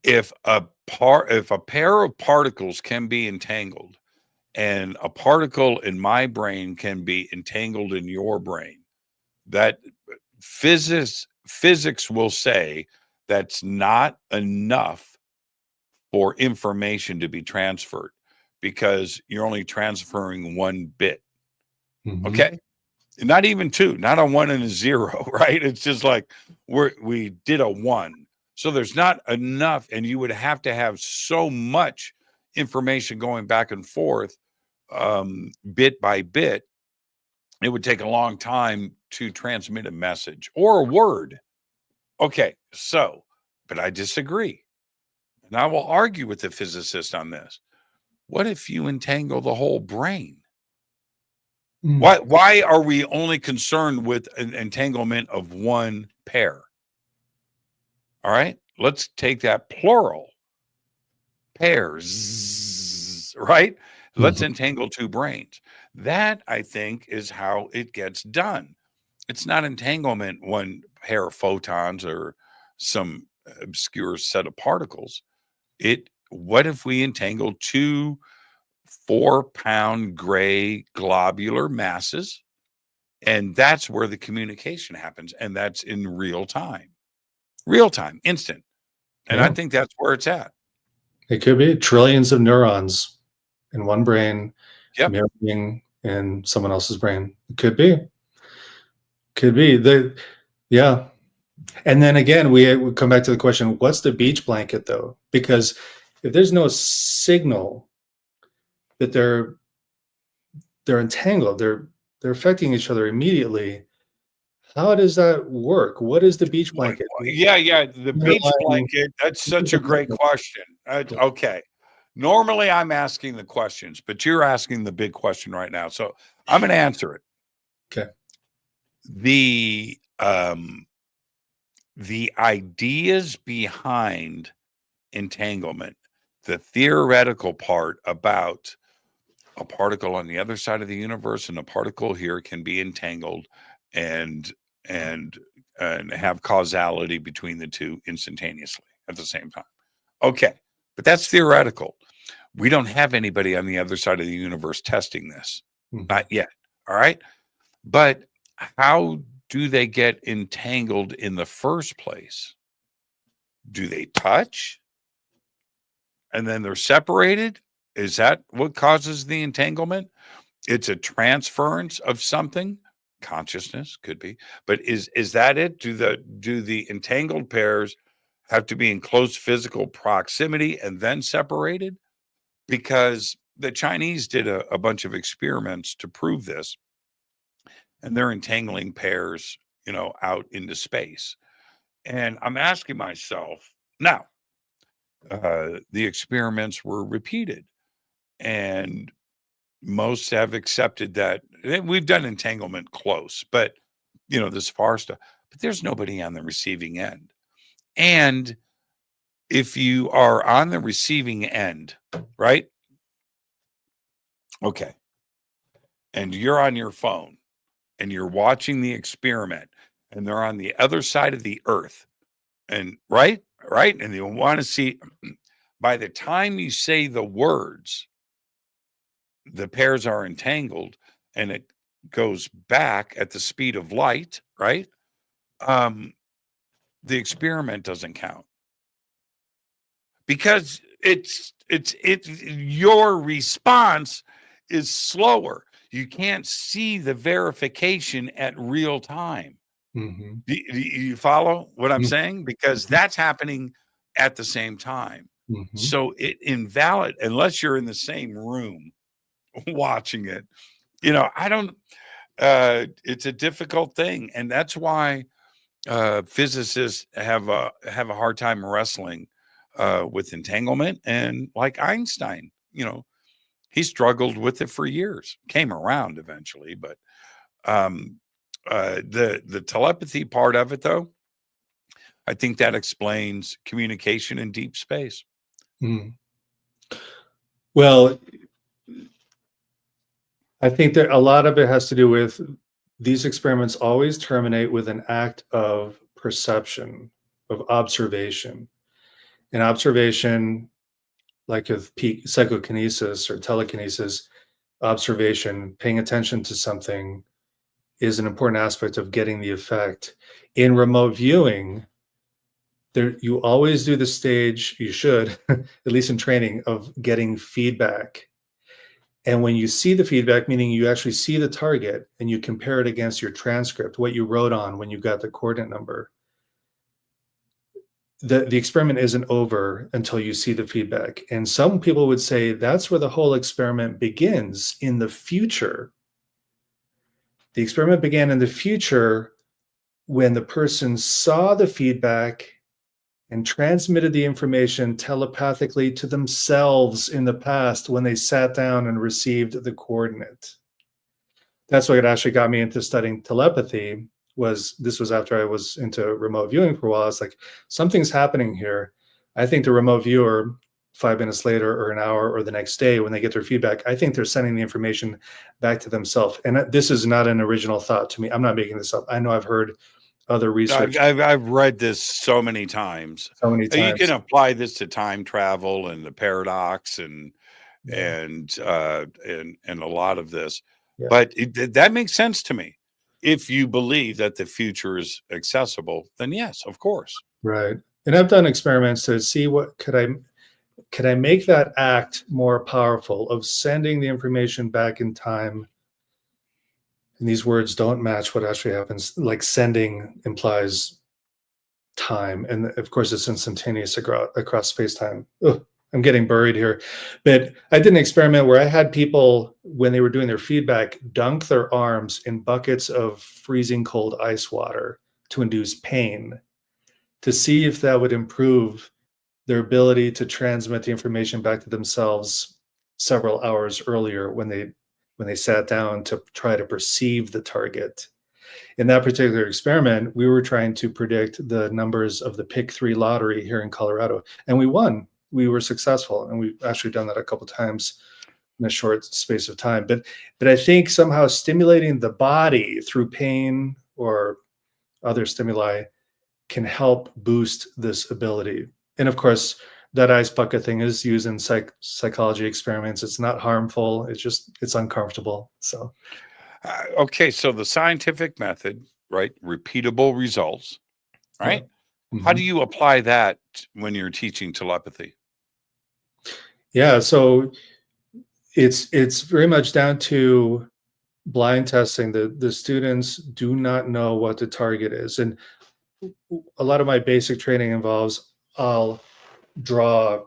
if a pair of particles can be entangled, and a particle in my brain can be entangled in your brain, that physics will say that's not enough for information to be transferred, because you're only transferring one bit. Okay, not even two, not a 1 and a 0, right? It's just like we did a 1, so there's not enough, and you would have to have so much information going back and forth, bit by bit. It would take a long time to transmit a message or a word. Okay, so, but I disagree, and I will argue with the physicist on this. What if you entangle the whole brain? Why are we only concerned with an entanglement of one pair? All right, let's take that plural. Pairs, right? Let's entangle two brains. That, I think, is how it gets done. It's not entanglement one pair of photons or some obscure set of particles. What if we entangle two 4-pound gray globular masses, and that's where the communication happens, and that's in real time, instant. And I think that's where it's at. It could be trillions of neurons in one brain, Yep. mirroring in someone else's brain. It could be. Yeah. And then again, we come back to the question, what's the beach blanket though? Because if there's no signal that they're entangled, they're affecting each other immediately, how does that work? What is the beach blanket? Yeah, the beach blanket, that's such a great question. Okay. Normally I'm asking the questions, but you're asking the big question right now. So I'm going to answer it. Okay. The ideas behind entanglement, the theoretical part about a particle on the other side of the universe and a particle here can be entangled and have causality between the two instantaneously at the same time. Okay, but that's theoretical. We don't have anybody on the other side of the universe testing this. Not yet. All right. But how do they get entangled in the first place? Do they touch and then they're separated? Is that what causes the entanglement? It's a transference of something. Consciousness could be, but is that it? Do the entangled pairs have to be in close physical proximity and then separated? Because the Chinese did a bunch of experiments to prove this, and they're entangling pairs, out into space. And I'm asking myself now, the experiments were repeated, and most have accepted that we've done entanglement close, but this far stuff, but there's nobody on the receiving end. And if you are on the receiving end, right? Okay. And you're on your phone and you're watching the experiment, and they're on the other side of the earth, and right. And you want to see, by the time you say the words, the pairs are entangled and it goes back at the speed of light, right? The experiment doesn't count, because it's your response is slower. You can't see the verification at real time. Do you follow what I'm saying? Because that's happening at the same time. So it invalid, unless you're in the same room watching it. I don't, it's a difficult thing. And that's why physicists have a hard time wrestling with entanglement, and like Einstein, he struggled with it for years, came around eventually, but the telepathy part of it, though, I think that explains communication in deep space. Mm. Well, I think that a lot of it has to do with these experiments always terminate with an act of perception, of observation. And observation, like with psychokinesis or telekinesis, observation, paying attention to something is an important aspect of getting the effect. In remote viewing, you always do the stage, you should, at least in training, of getting feedback. And when you see the feedback, meaning you actually see the target and you compare it against your transcript, what you wrote on when you got the coordinate number, the experiment isn't over until you see the feedback. And some people would say that's where the whole experiment begins, in the future. The experiment began in the future when the person saw the feedback and transmitted the information telepathically to themselves in the past when they sat down and received the coordinate. That's what actually got me into studying telepathy. This was after I was into remote viewing for a while. It's like, something's happening here. I think the remote viewer, 5 minutes later or an hour or the next day when they get their feedback, I think they're sending the information back to themselves. And this is not an original thought to me. I'm not making this up. I know I've heard other research. I've read this so many times. You can apply this to time travel and the paradox and a lot of this. Yeah. But that makes sense to me. If you believe that the future is accessible, then yes, of course. Right. And I've done experiments to see what could I make that act more powerful of sending the information back in time. And these words don't match what actually happens. Like sending implies time. And of course, it's instantaneous across space-time. Ugh, I'm getting buried here. But I did an experiment where I had people, when they were doing their feedback, dunk their arms in buckets of freezing cold ice water to induce pain, to see if that would improve their ability to transmit the information back to themselves several hours earlier when they sat down to try to perceive the target. In that particular experiment, we were trying to predict the numbers of the Pick 3 lottery here in Colorado, and we won. We were successful, and we've actually done that a couple of times in a short space of time. But I think somehow stimulating the body through pain or other stimuli can help boost this ability. And of course, that ice bucket thing is used in psychology experiments. It's not harmful. It's uncomfortable. So, okay. So the scientific method, right? Repeatable results, right? Yeah. Mm-hmm. How do you apply that when you're teaching telepathy? Yeah. So it's very much down to blind testing. The students do not know what the target is. And a lot of my basic training involves I'll make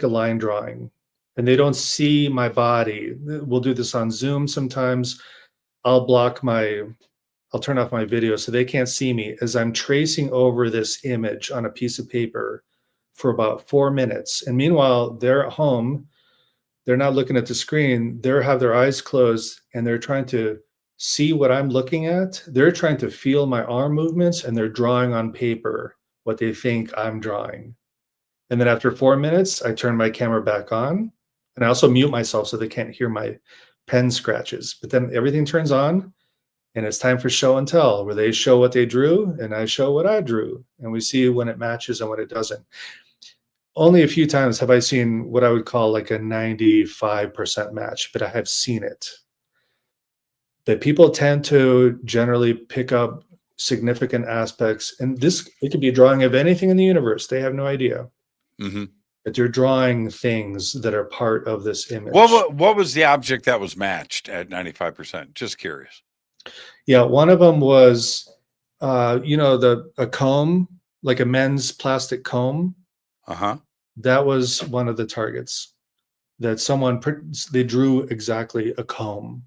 a line drawing, and they don't see my body. We'll do this on Zoom sometimes. I'll turn off my video so they can't see me as I'm tracing over this image on a piece of paper for about 4 minutes. And meanwhile, they're at home. They're not looking at the screen. They have their eyes closed, and they're trying to see what I'm looking at. They're trying to feel my arm movements, and they're drawing on paper what they think I'm drawing. And then after 4 minutes, I turn my camera back on, and I also mute myself so they can't hear my pen scratches. But then everything turns on, and it's time for show and tell, where they show what they drew and I show what I drew, and we see when it matches and when it doesn't. Only a few times have I seen what I would call like a 95% match, but I have seen it. That people tend to generally pick up significant aspects, and it could be a drawing of anything in the universe. They have no idea. Mm-hmm. But they're drawing things that are part of this image. What was the object that was matched at 95%? Just curious. Yeah, one of them was, a comb, like a men's plastic comb. Uh-huh. That was one of the targets that they drew exactly a comb.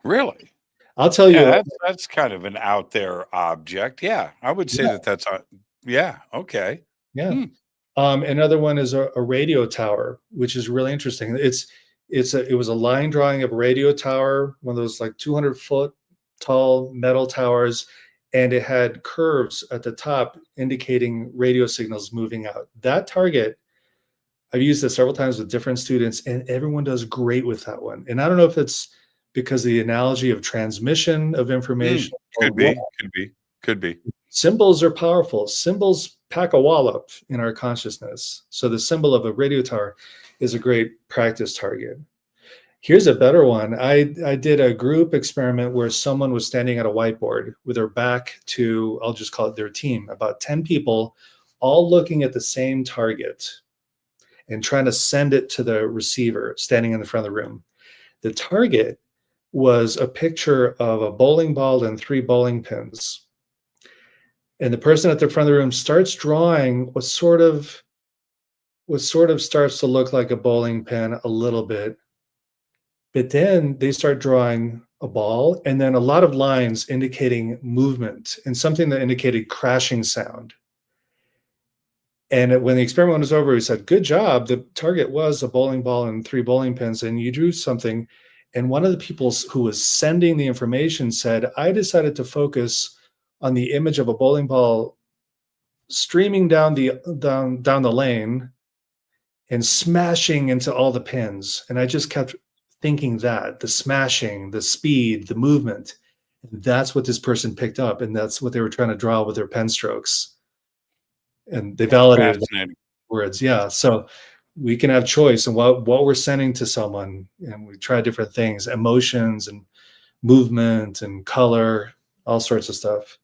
Really? I'll tell you. That's kind of an out there object. Yeah, I would say that's yeah, okay. Yeah. Hmm. Another one is a radio tower, which is really interesting. It was a line drawing of a radio tower, one of those like 200-foot tall metal towers, and it had curves at the top indicating radio signals moving out. That target, I've used this several times with different students, and everyone does great with that one. And I don't know if it's because of the analogy of transmission of information or Could what. be, could be, could be. Symbols are powerful. Symbols pack a wallop in our consciousness. So the symbol of a radio tower is a great practice target. Here's a better one. I did a group experiment where someone was standing at a whiteboard with their back to, I'll just call it their team, about 10 people, all looking at the same target and trying to send it to the receiver standing in the front of the room. The target was a picture of a bowling ball and 3 bowling pins. And the person at the front of the room starts drawing what sort of starts to look like a bowling pin a little bit. But then they start drawing a ball and then a lot of lines indicating movement and something that indicated crashing sound. And when the experiment was over, he said, "Good job. The target was a bowling ball and 3 bowling pins, and you drew something." And one of the people who was sending the information said, "I decided to focus on the image of a bowling ball streaming down the lane and smashing into all the pins. And I just kept thinking that the smashing, the speed, the movement, and that's what this person picked up. And that's what they were trying to draw with their pen strokes. And they validated words. Yeah. So we can have choice in what we're sending to someone. And we try different things, emotions and movement and color, all sorts of stuff.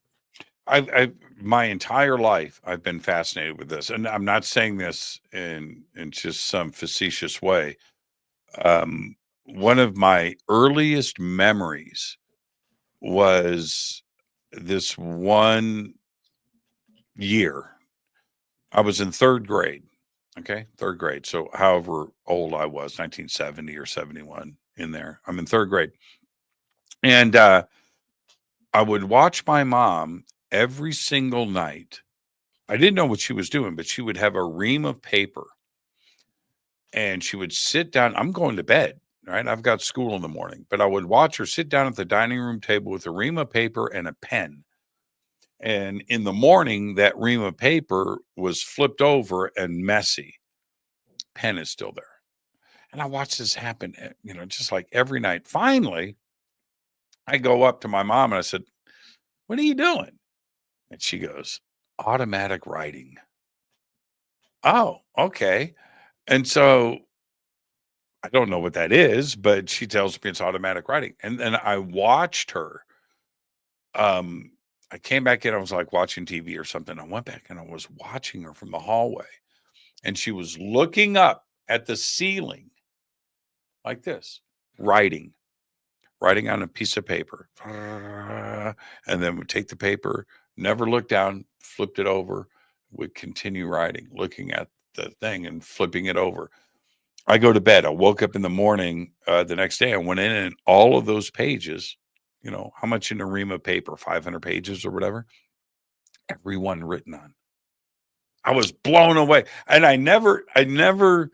I my entire life I've been fascinated with this, and I'm not saying this in just some facetious way. One of my earliest memories was this one year. I was in 3rd grade. Okay, 3rd grade. So however old I was, 1970 or 71 in there. I'm in 3rd grade. And I would watch my mom every single night. I didn't know what she was doing, but she would have a ream of paper and she would sit down. I'm going to bed, right? I've got school in the morning, but I would watch her sit down at the dining room table with a ream of paper and a pen. And in the morning, that ream of paper was flipped over and messy. Pen is still there. And I watched this happen, just like every night. Finally, I go up to my mom and I said, "What are you doing?" And she goes, "Automatic writing." Oh, okay. And so I don't know what that is, but she tells me it's automatic writing. And then I watched her. I came back in, I was like watching TV or something. I went back and I was watching her from the hallway. And she was looking up at the ceiling like this, writing on a piece of paper. And then would take the paper, never look down, flipped it over, would continue writing, looking at the thing and flipping it over. I go to bed. I woke up in the morning the next day. I went in and all of those pages, how much in a ream of paper, 500 pages or whatever, everyone written on. I was blown away. And I never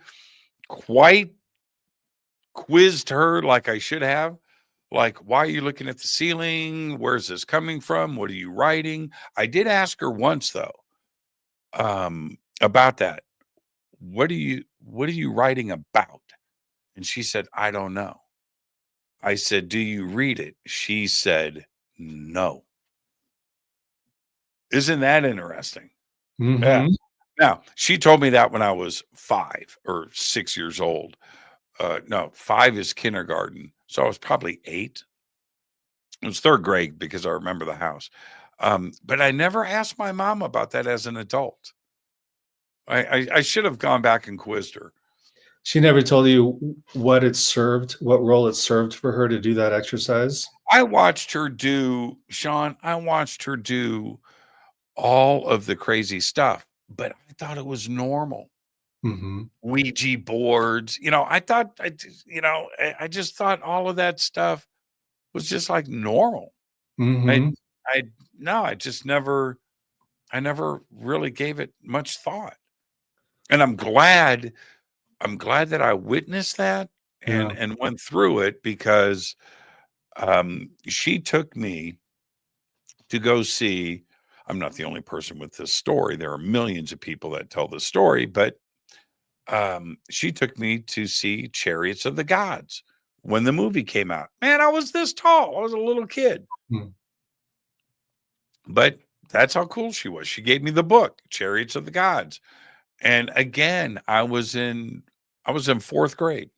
quite quizzed her like I should have. Like, why are you looking at the ceiling? Where's this coming from? What are you writing? I did ask her once though, about that. What are you writing about? And she said, "I don't know." I said, "Do you read it?" She said, "No." Isn't that interesting? Mm-hmm. Yeah. Now, she told me that when I was 5 or 6 years old. No, 5 is kindergarten. So I was probably 8. It was 3rd grade because I remember the house. But I never asked my mom about that as an adult. I should have gone back and quizzed her. She never told you what role it served for her to do that exercise? I watched her do, Sean, all of the crazy stuff, but I thought it was normal. Mm-hmm. Ouija boards, I just thought all of that stuff was just like normal. Mm-hmm. I just never really gave it much thought. And I'm glad that I witnessed that and went through it, because she took me to go see. I'm not the only person with this story. There are millions of people that tell this story, but she took me to see Chariots of the Gods when the movie came out. Man, I was this tall. I was a little kid. But that's how cool she was. She gave me the book, Chariots of the Gods. And again, I was in 4th grade.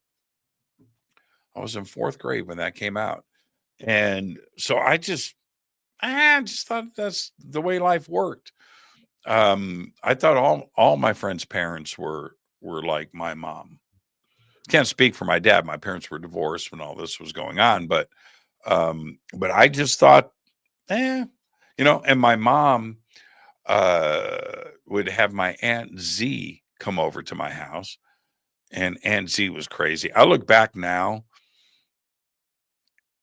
I was in 4th grade when that came out. And so I just thought that's the way life worked. I thought all my friends' parents were like my mom. Can't speak for my dad. My parents were divorced when all this was going on, but I just thought, and my mom would have my Aunt Z come over to my house, and Aunt Z was crazy. I look back now,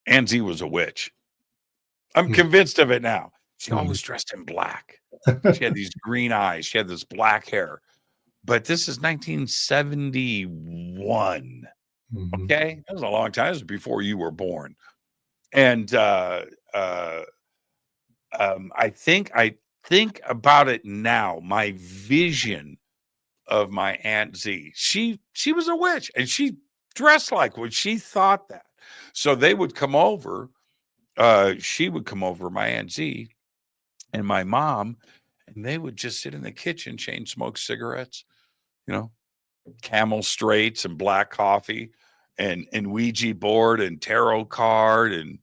Aunt Z was a witch. I'm convinced of it now. She always dressed in black. She had these green eyes. She had this black hair. But this is 1971. Okay, that was a long time. This was before you were born. And I think about it now. My vision of my Aunt Z. She was a witch, and she dressed like one. She thought that. So they would come over. She would come over, my Aunt Z and my mom, and they would just sit in the kitchen, chain smoke cigarettes, Camel Straights and black coffee and Ouija board and tarot card and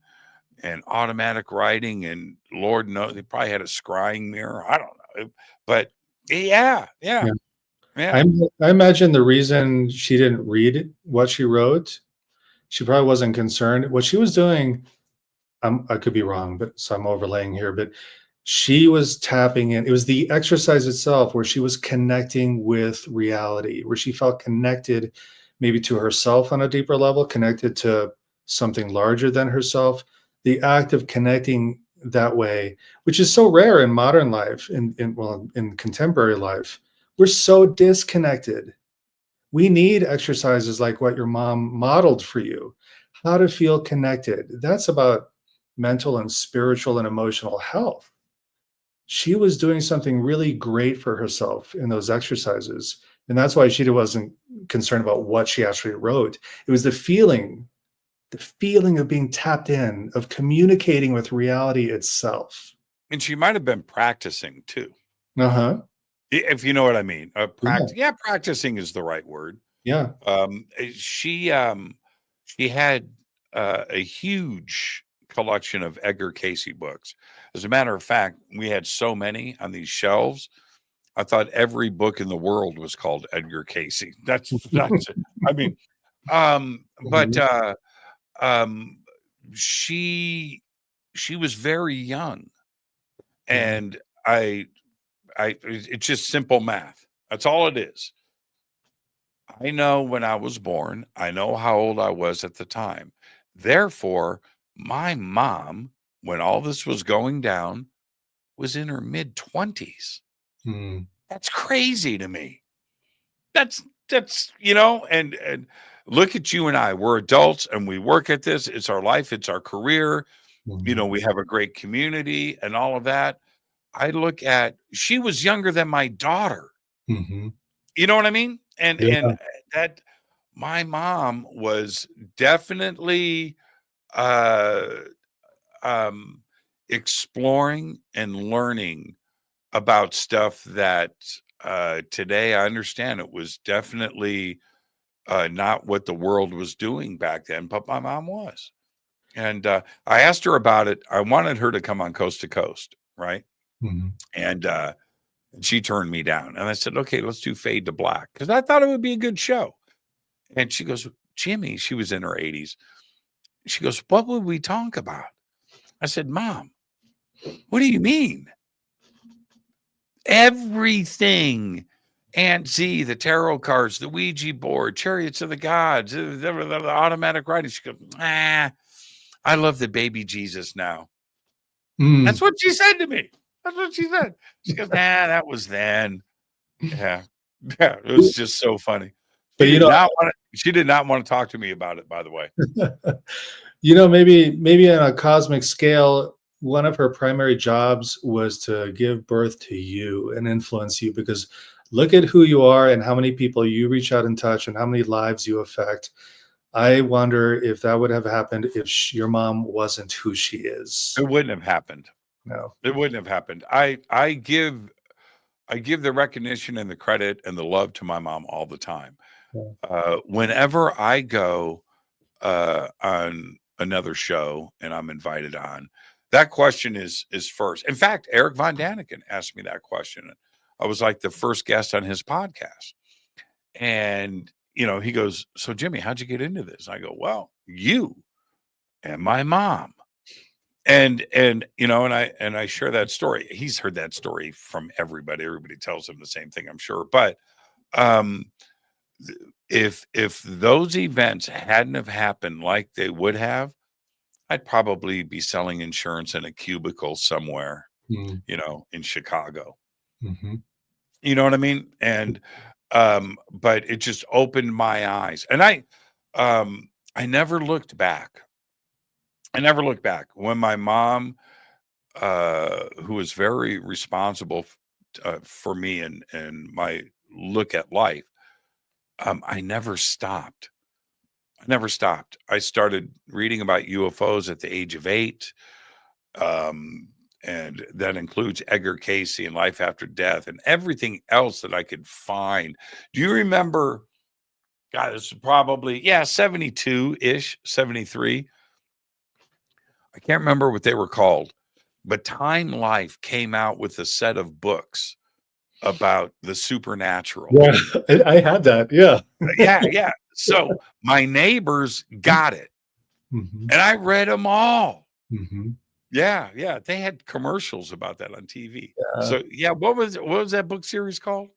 automatic writing, and Lord knows they probably had a scrying mirror. I don't know, but yeah. I imagine the reason she didn't read what she wrote, she probably wasn't concerned. What she was doing, I could be wrong, but so I'm overlaying here, but she was tapping in. It was the exercise itself where she was connecting with reality, where she felt connected maybe to herself on a deeper level, connected to something larger than herself. The act of connecting that way, which is so rare in modern life, in contemporary life, we're so disconnected. We need exercises like what your mom modeled for you, how to feel connected. That's about mental and spiritual and emotional health. She was doing something really great for herself in those exercises. And that's why she wasn't concerned about what she actually wrote. It was the feeling of being tapped in, of communicating with reality itself. And she might have been practicing too. If you know what I mean. Practicing is the right word. Yeah. She had a huge collection of Edgar Cayce books. As a matter of fact, we had so many on these shelves. I thought every book in the world was called Edgar Cayce. That's I mean, she was very young, and it's just simple math. That's all it is. I know when I was born, I know how old I was at the time. Therefore, my mom, when all this was going down, was in her mid-20s. That's crazy to me. That's and look at you and I. We're adults and we work at this. It's our life. It's our career. We have a great community and all of that. I look at, she was younger than my daughter. You know what I mean? And that my mom was definitely exploring and learning about stuff that today I understand it was definitely not what the world was doing back then, but my mom was. And I asked her about it. I wanted her to come on Coast to Coast, right? And she turned me down. And I said, okay, let's do Fade to Black, because I thought it would be a good show. And she goes, Jimmy, she was in her 80s. She goes, what would we talk about? I said, Mom, what do you mean? Everything. Aunt Z, the tarot cards, the Ouija board, Chariots of the Gods, the automatic writing. She goes, I love the baby Jesus now. That's what she said to me. That's what she said. She goes, nah, that was then. Yeah. Yeah. It was just so funny. But She did not want to talk to me about it, by the way. maybe on a cosmic scale, one of her primary jobs was to give birth to you and influence you, because look at who you are and how many people you reach out and touch and how many lives you affect. I wonder if that would have happened if your mom wasn't who she is. It wouldn't have happened. No, it wouldn't have happened. I give the recognition and the credit and the love to my mom all the time. Yeah. Whenever I go on another show and I'm invited on, that question is first. In fact, Eric Von Daniken asked me that question. I was like the first guest on his podcast. And, he goes, so Jimmy, how'd you get into this? I go, well, you and my mom. And I share that story. He's heard that story from everybody. Everybody tells him the same thing, I'm sure. But if those events hadn't have happened like they would have, I'd probably be selling insurance in a cubicle somewhere, in Chicago. Mm-hmm. You know what I mean? And but it just opened my eyes. And I never looked back. When my mom, who was very responsible for me and my look at life, I never stopped. I started reading about UFOs at the age of 8. And that includes Edgar Cayce and Life After Death and everything else that I could find. Do you remember, God, this is probably, 72-ish, 73. I can't remember what they were called, but Time Life came out with a set of books about the supernatural. Yeah, I had that. Yeah. Yeah. So my neighbors got it, and I read them all. Mm-hmm. Yeah. They had commercials about that on TV. So what was that book series called?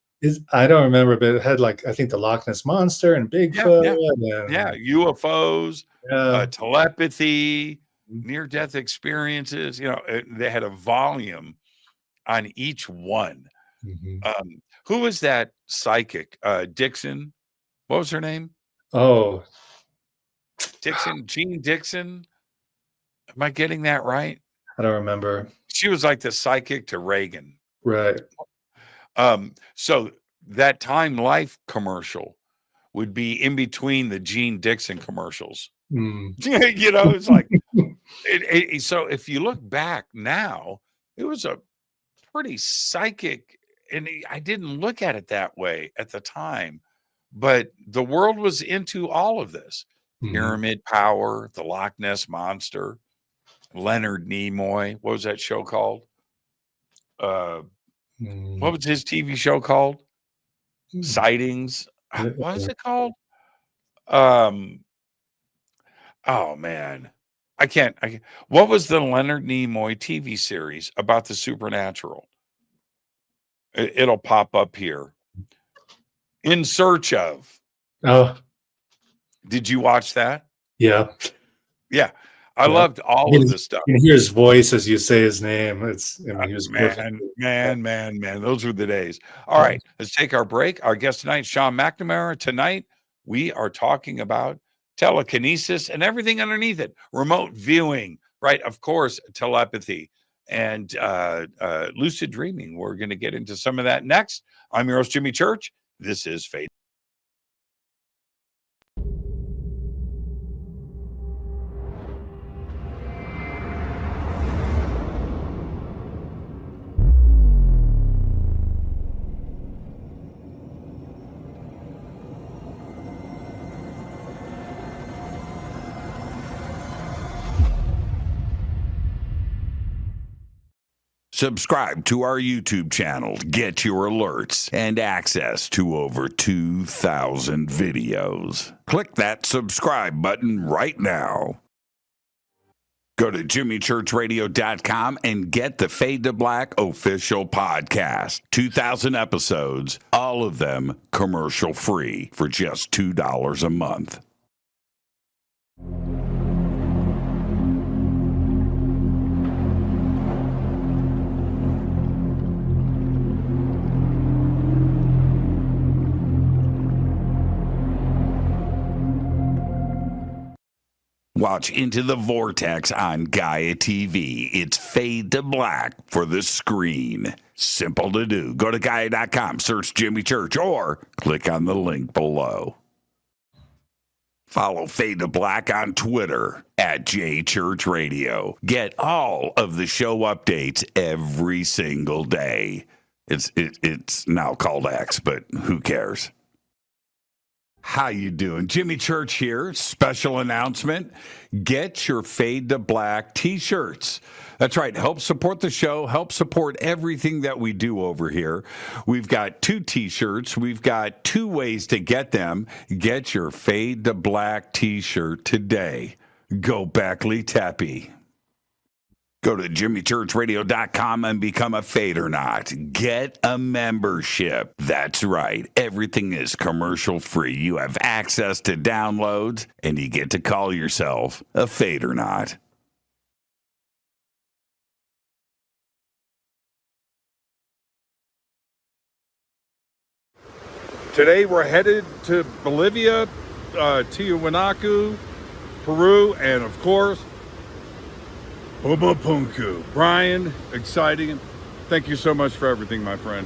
I don't remember, but it had I think the Loch Ness Monster and Bigfoot. UFOs, telepathy, near-death experiences. They had a volume on each one. Mm-hmm. Who was that psychic? Dixon. What was her name? Oh, Dixon. Jean Dixon. Am I getting that right? I don't remember. She was like the psychic to Reagan. Right. So that Time Life commercial would be in between the Jean Dixon commercials. Mm. It's like, so if you look back now, it was a pretty psychic, and I didn't look at it that way at the time, but the world was into all of this. Pyramid Power, the Loch Ness Monster, Leonard Nimoy. What was that show called? What was his TV show called? Sightings. What was it called? Oh man, I can't. What was the Leonard Nimoy TV series about the supernatural? It'll pop up here. In Search Of. Oh, did you watch that? Yeah. I loved all of this stuff. You can hear his voice as you say his name. He was perfect. Man. Those were the days. All right, let's take our break. Our guest tonight, Sean McNamara. Tonight, we are talking about telekinesis and everything underneath it. Remote viewing, right? Of course, telepathy and lucid dreaming. We're going to get into some of that next. I'm your host, Jimmy Church. This is Fate. Subscribe to our YouTube channel to get your alerts and access to over 2,000 videos. Click that subscribe button right now. Go to jimmychurchradio.com and get the Fade to Black official podcast. 2,000 episodes, all of them commercial free for just $2 a month. Watch Into the Vortex on Gaia TV. It's fade to black for the screen. Simple to do. Go to Gaia.com, search Jimmy Church, or click on the link below. Follow Fade to Black on Twitter at JChurchRadio. Get all of the show updates every single day. It's now called X, but who cares? How you doing? Jimmy Church here. Special announcement. Get your Fade to Black t-shirts. That's right. Help support the show. Help support everything that we do over here. We've got 2 t-shirts. We've got 2 ways to get them. Get your Fade to Black t-shirt today. Go Beckley Teppy. Go to jimmychurchradio.com and become a Fadernaut. Get a membership. That's right. Everything is commercial free. You have access to downloads, and you get to call yourself a Fadernaut. Today we're headed to Bolivia, Tiwanaku, Peru, and of course, Pumapunku. Brian, exciting. Thank you so much for everything, my friend.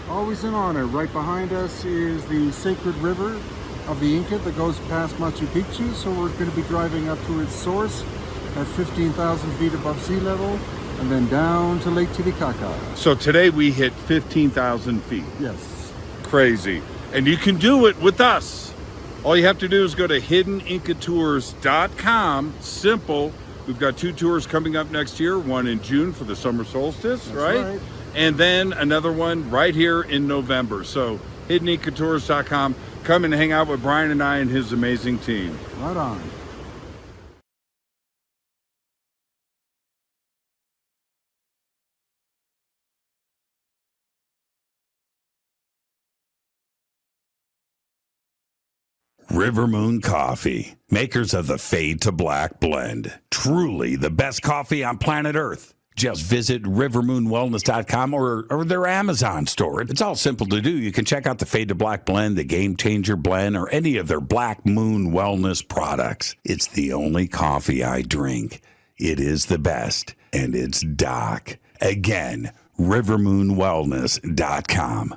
Always an honor. Right behind us is the sacred river of the Inca that goes past Machu Picchu. So we're going to be driving up to its source at 15,000 feet above sea level and then down to Lake Titicaca. So today we hit 15,000 feet. Yes. Crazy. And you can do it with us. All you have to do is go to hiddenincatours.com. Simple. We've got 2 tours coming up next year, one in June for the summer solstice, right? And then another one right here in November. So hiddenincatours.com. Come and hang out with Brian and I and his amazing team. Right on. River Moon Coffee, makers of the Fade to Black blend. Truly the best coffee on planet Earth. Just visit rivermoonwellness.com or their Amazon store. It's all simple to do. You can check out the Fade to Black blend, the Game Changer blend, or any of their Black Moon Wellness products. It's the only coffee I drink. It is the best, and it's Doc. Again, rivermoonwellness.com.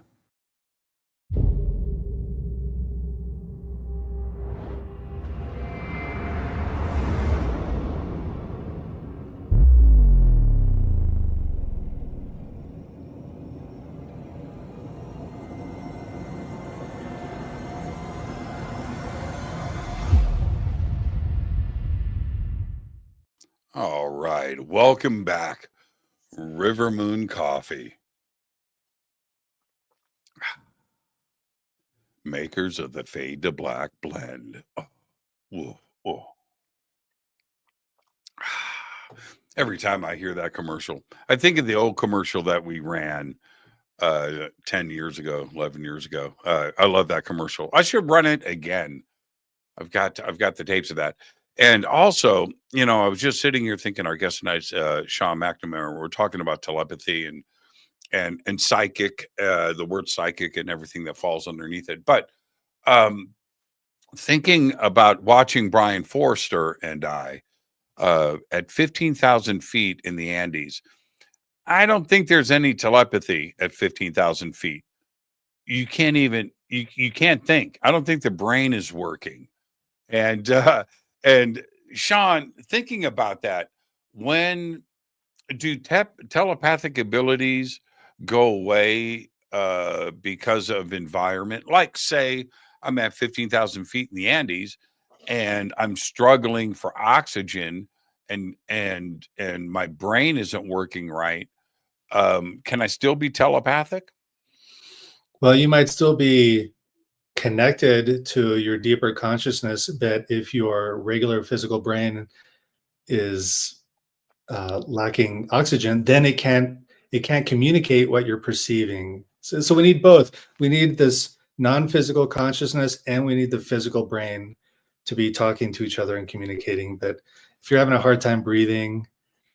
All right. Welcome back. River Moon Coffee. Makers of the Fade to Black blend. Oh, whoa, whoa. Every time I hear that commercial, I think of the old commercial that we ran 10 years ago, 11 years ago. I love that commercial. I should run it again. I've got the tapes of that. And also, you know, I was just sitting here thinking our guest tonight, Sean McNamara, we're talking about telepathy and psychic, the word psychic and everything that falls underneath it. But thinking about watching Brian Forster and I at 15,000 feet in the Andes, I don't think there's any telepathy at 15,000 feet. You can't even, you can't think. I don't think the brain is working. And Sean, thinking about that, when do telepathic abilities go away because of environment? Like, say, I'm at 15,000 feet in the Andes, and I'm struggling for oxygen, and my brain isn't working right. Can I still be telepathic? Well, you might still be connected to your deeper consciousness, but if your regular physical brain is lacking oxygen, then it can't communicate what you're perceiving. So we need both. We need this non-physical consciousness, and we need the physical brain to be talking to each other and communicating. But if you're having a hard time breathing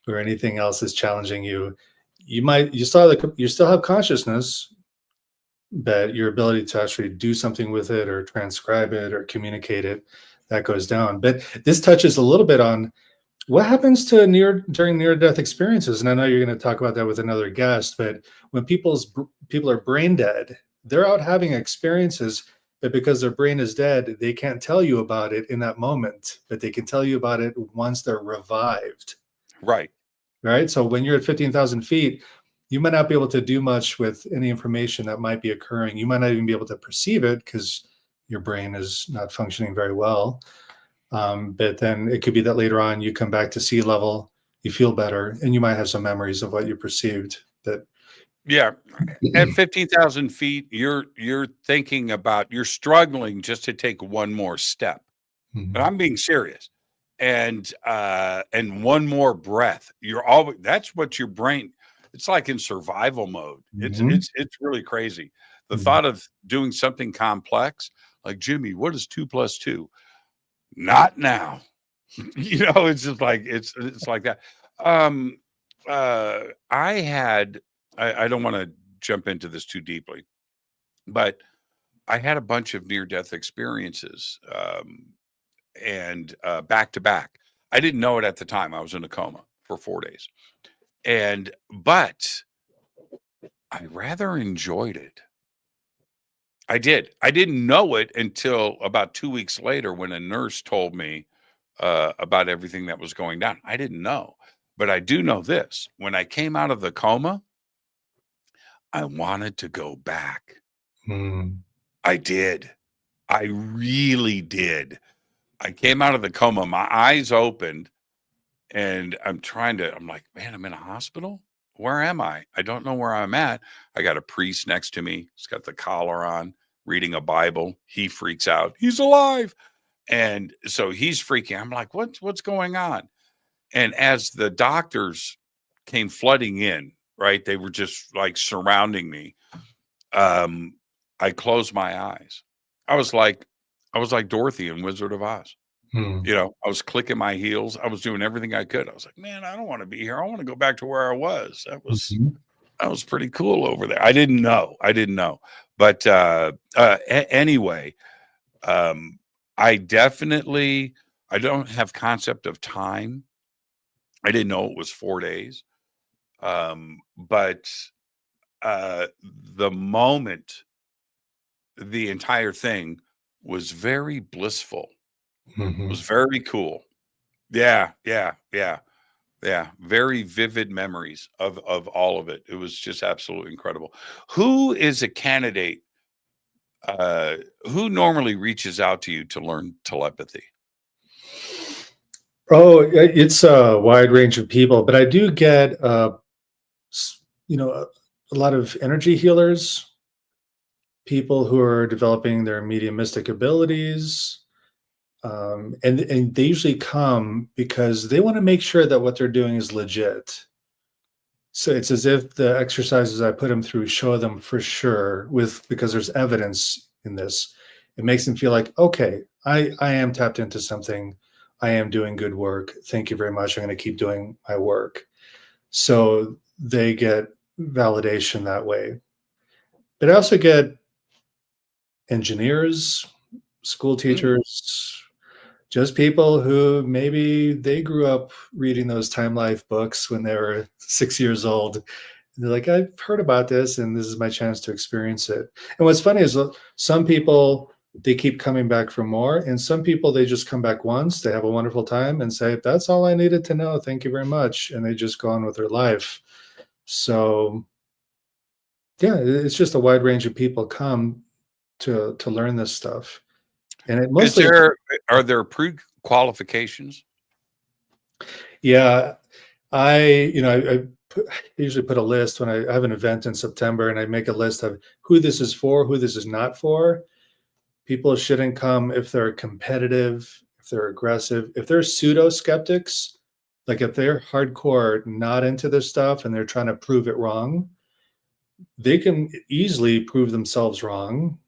or anything else is challenging you, you still have consciousness, but your ability to actually do something with it or transcribe it or communicate it, that goes down. But this touches a little bit on what happens to during near-death experiences. And I know you're going to talk about that with another guest, but when people are brain dead, they're out having experiences, but because their brain is dead, they can't tell you about it in that moment, but they can tell you about it once they're revived. Right. Right. So when you're at 15,000 feet, you might not be able to do much with any information that might be occurring. You might not even be able to perceive it because your brain is not functioning very well. But then it could be that later on you come back to sea level, you feel better, and you might have some memories of what you perceived. That Yeah. At 15,000 feet, you're thinking about, you're struggling just to take one more step. And I'm being serious. And one more breath. You're always, that's what your brain, it's like in survival mode. It's really crazy. The thought of doing something complex, like, Jimmy, what is 2 + 2? Not now. It's just like, it's like that. I don't want to jump into this too deeply, but I had a bunch of near-death experiences, and back to back. I didn't know it at the time. I was in a coma for 4 days, but I rather enjoyed it. I did. I didn't know it until about 2 weeks later when a nurse told me about everything that was going down. I didn't know, but I do know this. When I came out of the coma, I wanted to go back. I did. I really did. I came out of the coma, my eyes opened, and I'm like, man, I'm in a hospital? Where am I? I don't know where I'm at. I got a priest next to me. He's got the collar on, reading a Bible. He freaks out. He's alive. And so he's freaking. I'm like, what's going on? And as the doctors came flooding in, right, they were just like surrounding me. I closed my eyes. I was like Dorothy in Wizard of Oz. I was clicking my heels. I was doing everything I could. I was like, man, I don't want to be here. I want to go back to where I was. That was pretty cool over there. I didn't know. But anyway, I don't have concept of time. I didn't know it was 4 days. But the moment, the entire thing was very blissful. It was very cool. Yeah. Very vivid memories of all of it. It was just absolutely incredible. Who is a candidate? Who normally reaches out to you to learn telepathy? Oh, it's a wide range of people, but I do get, a lot of energy healers, people who are developing their mediumistic abilities. And they usually come because they want to make sure that what they're doing is legit. So it's as if the exercises I put them through show them for sure, because there's evidence in this. It makes them feel like, okay, I am tapped into something. I am doing good work. Thank you very much. I'm going to keep doing my work. So they get validation that way. But I also get engineers, school teachers, just people who maybe they grew up reading those Time Life books when they were 6 years old. And they're like, I've heard about this and this is my chance to experience it. And what's funny is some people, they keep coming back for more. And some people, they just come back once, they have a wonderful time and say, that's all I needed to know. Thank you very much. And they just go on with their life. So yeah, it's just a wide range of people come to learn this stuff. And it mostly are there pre-qualifications? Yeah, I usually put a list when I have an event in September, and I make a list of who this is for, who this is not for. People shouldn't come if they're competitive, if they're aggressive, if they're pseudo skeptics, like if they're hardcore not into this stuff and they're trying to prove it wrong, they can easily prove themselves wrong.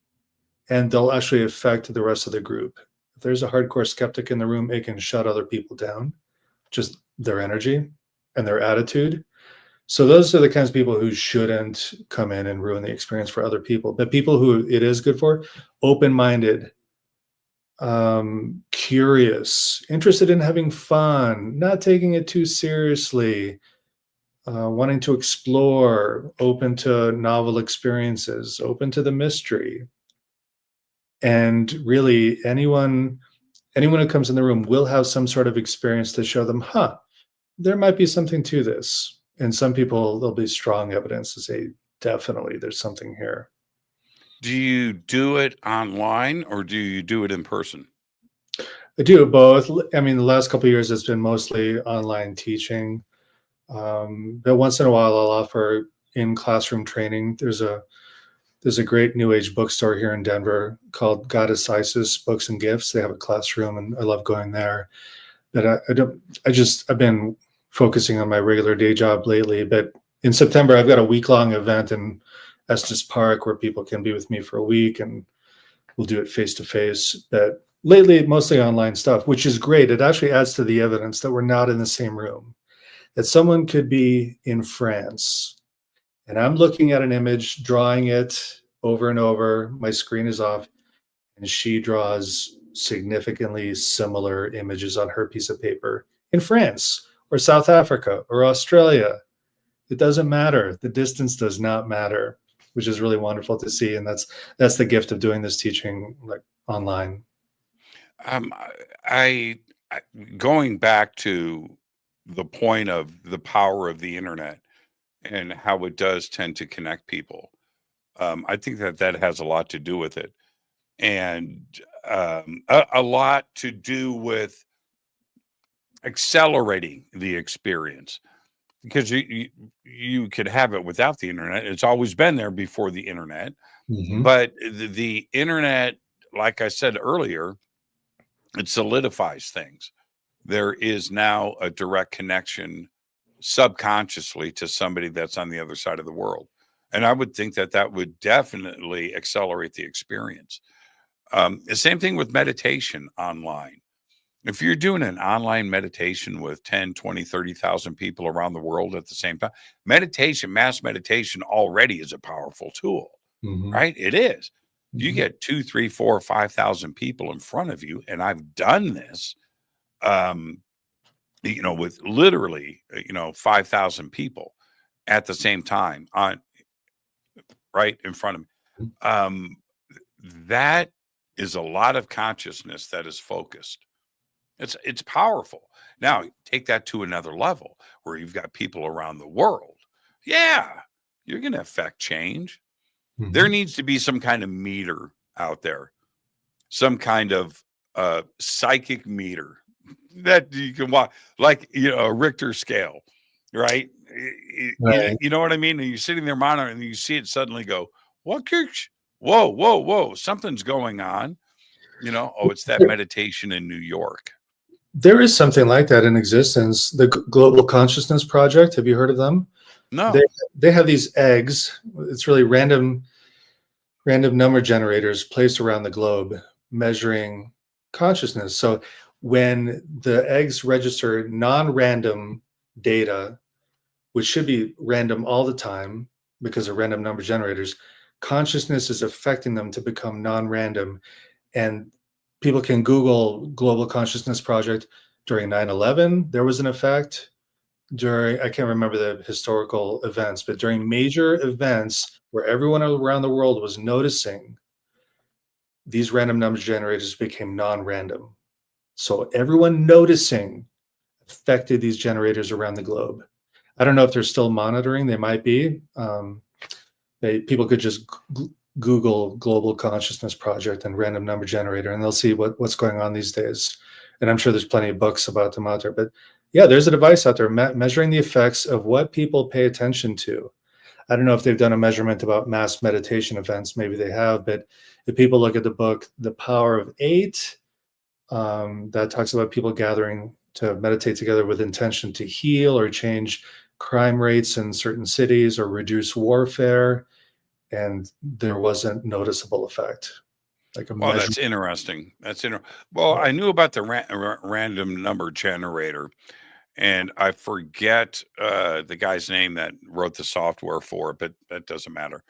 And they'll actually affect the rest of the group. If there's a hardcore skeptic in the room, it can shut other people down, just their energy and their attitude. So those are the kinds of people who shouldn't come in and ruin the experience for other people. But people who it is good for, open-minded, curious, interested in having fun, not taking it too seriously, wanting to explore, open to novel experiences, open to the mystery. And really, anyone who comes in the room will have some sort of experience to show them, there might be something to this. And some people, there'll be strong evidence to say, definitely, there's something here. Do you do it online or do you do it in person? I do both. I mean, the last couple of years, it's been mostly online teaching. But once in a while, I'll offer in classroom training. There's a great New Age bookstore here in Denver called Goddess Isis Books and Gifts. They have a classroom, and I love going there. But I've been focusing on my regular day job lately. But in September, I've got a week-long event in Estes Park where people can be with me for a week, and we'll do it face-to-face. But lately, mostly online stuff, which is great. It actually adds to the evidence that we're not in the same room. That someone could be in France, and I'm looking at an image, drawing it over and over. My screen is off, and she draws significantly similar images on her piece of paper in France or South Africa or Australia. It doesn't matter. The distance does not matter, which is really wonderful to see. And that's the gift of doing this teaching like online. I going back to the point of the power of the internet and how it does tend to connect people. I think that has a lot to do with it, and a lot to do with accelerating the experience, because you could have it without the internet. It's always been there before the internet, but the internet, like I said earlier, it solidifies things. There is now a direct connection subconsciously to somebody that's on the other side of the world. And I would think that would definitely accelerate the experience. The same thing with meditation online. If you're doing an online meditation with 10, 20, 30,000 people around the world at the same time, mass meditation already is a powerful tool, right? It is. You get 2, 3, 4, 5,000 people in front of you. And I've done this, with literally, 5,000 people at the same time right in front of me. That is a lot of consciousness that is focused. It's powerful. Now take that to another level where you've got people around the world. Yeah, you're going to affect change. There needs to be some kind of meter out there, some kind of psychic meter that you can watch, like, a Richter scale, right? You know what I mean? And you're sitting there monitoring and you see it suddenly go, what? Whoa, something's going on. It's that meditation in New York. There is something like that in existence. The Global Consciousness Project. Have you heard of them? No. They have these eggs. It's really random number generators placed around the globe measuring consciousness. So when the eggs register non-random data, which should be random all the time because of random number generators, consciousness is affecting them to become non-random. And people can Google Global Consciousness Project. During 9/11, there was an effect. I can't remember the historical events, but during major events where everyone around the world was noticing, these random number generators became non-random. So everyone noticing affected these generators around the globe. I don't know if they're still monitoring. They might be. People could just Google Global Consciousness Project and random number generator, and they'll see what's going on these days. And I'm sure there's plenty of books about them out there. But yeah, there's a device out there measuring the effects of what people pay attention to. I don't know if they've done a measurement about mass meditation events. Maybe they have. But if people look at the book, The Power of Eight, that talks about people gathering to meditate together with intention to heal or change crime rates in certain cities or reduce warfare. And there wasn't noticeable effect. Well, that's interesting. Well, I knew about the random number generator, and I forget the guy's name that wrote the software for it, but that doesn't matter.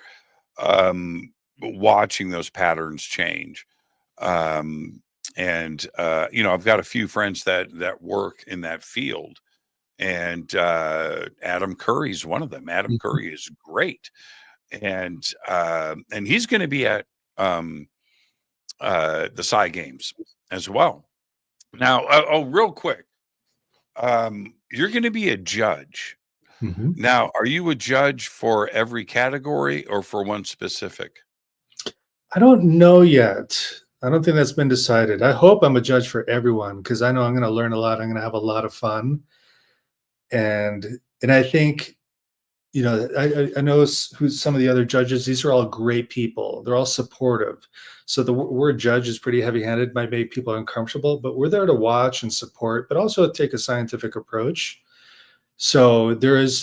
Watching those patterns change. And I've got a few friends that work in that field, and Adam Curry's one of them. Adam Curry is great, and he's going to be at the Sigh Games as well. Now, real quick, you're going to be a judge. Mhm. Now, are you a judge for every category or for one specific? I don't know yet. I don't think that's been decided. I hope I'm a judge for everyone because I know I'm going to learn a lot. I'm going to have a lot of fun, and I think, I know who's some of the other judges. These are all great people. They're all supportive. So the word judge is pretty heavy-handed, might make people uncomfortable, but we're there to watch and support, but also take a scientific approach. So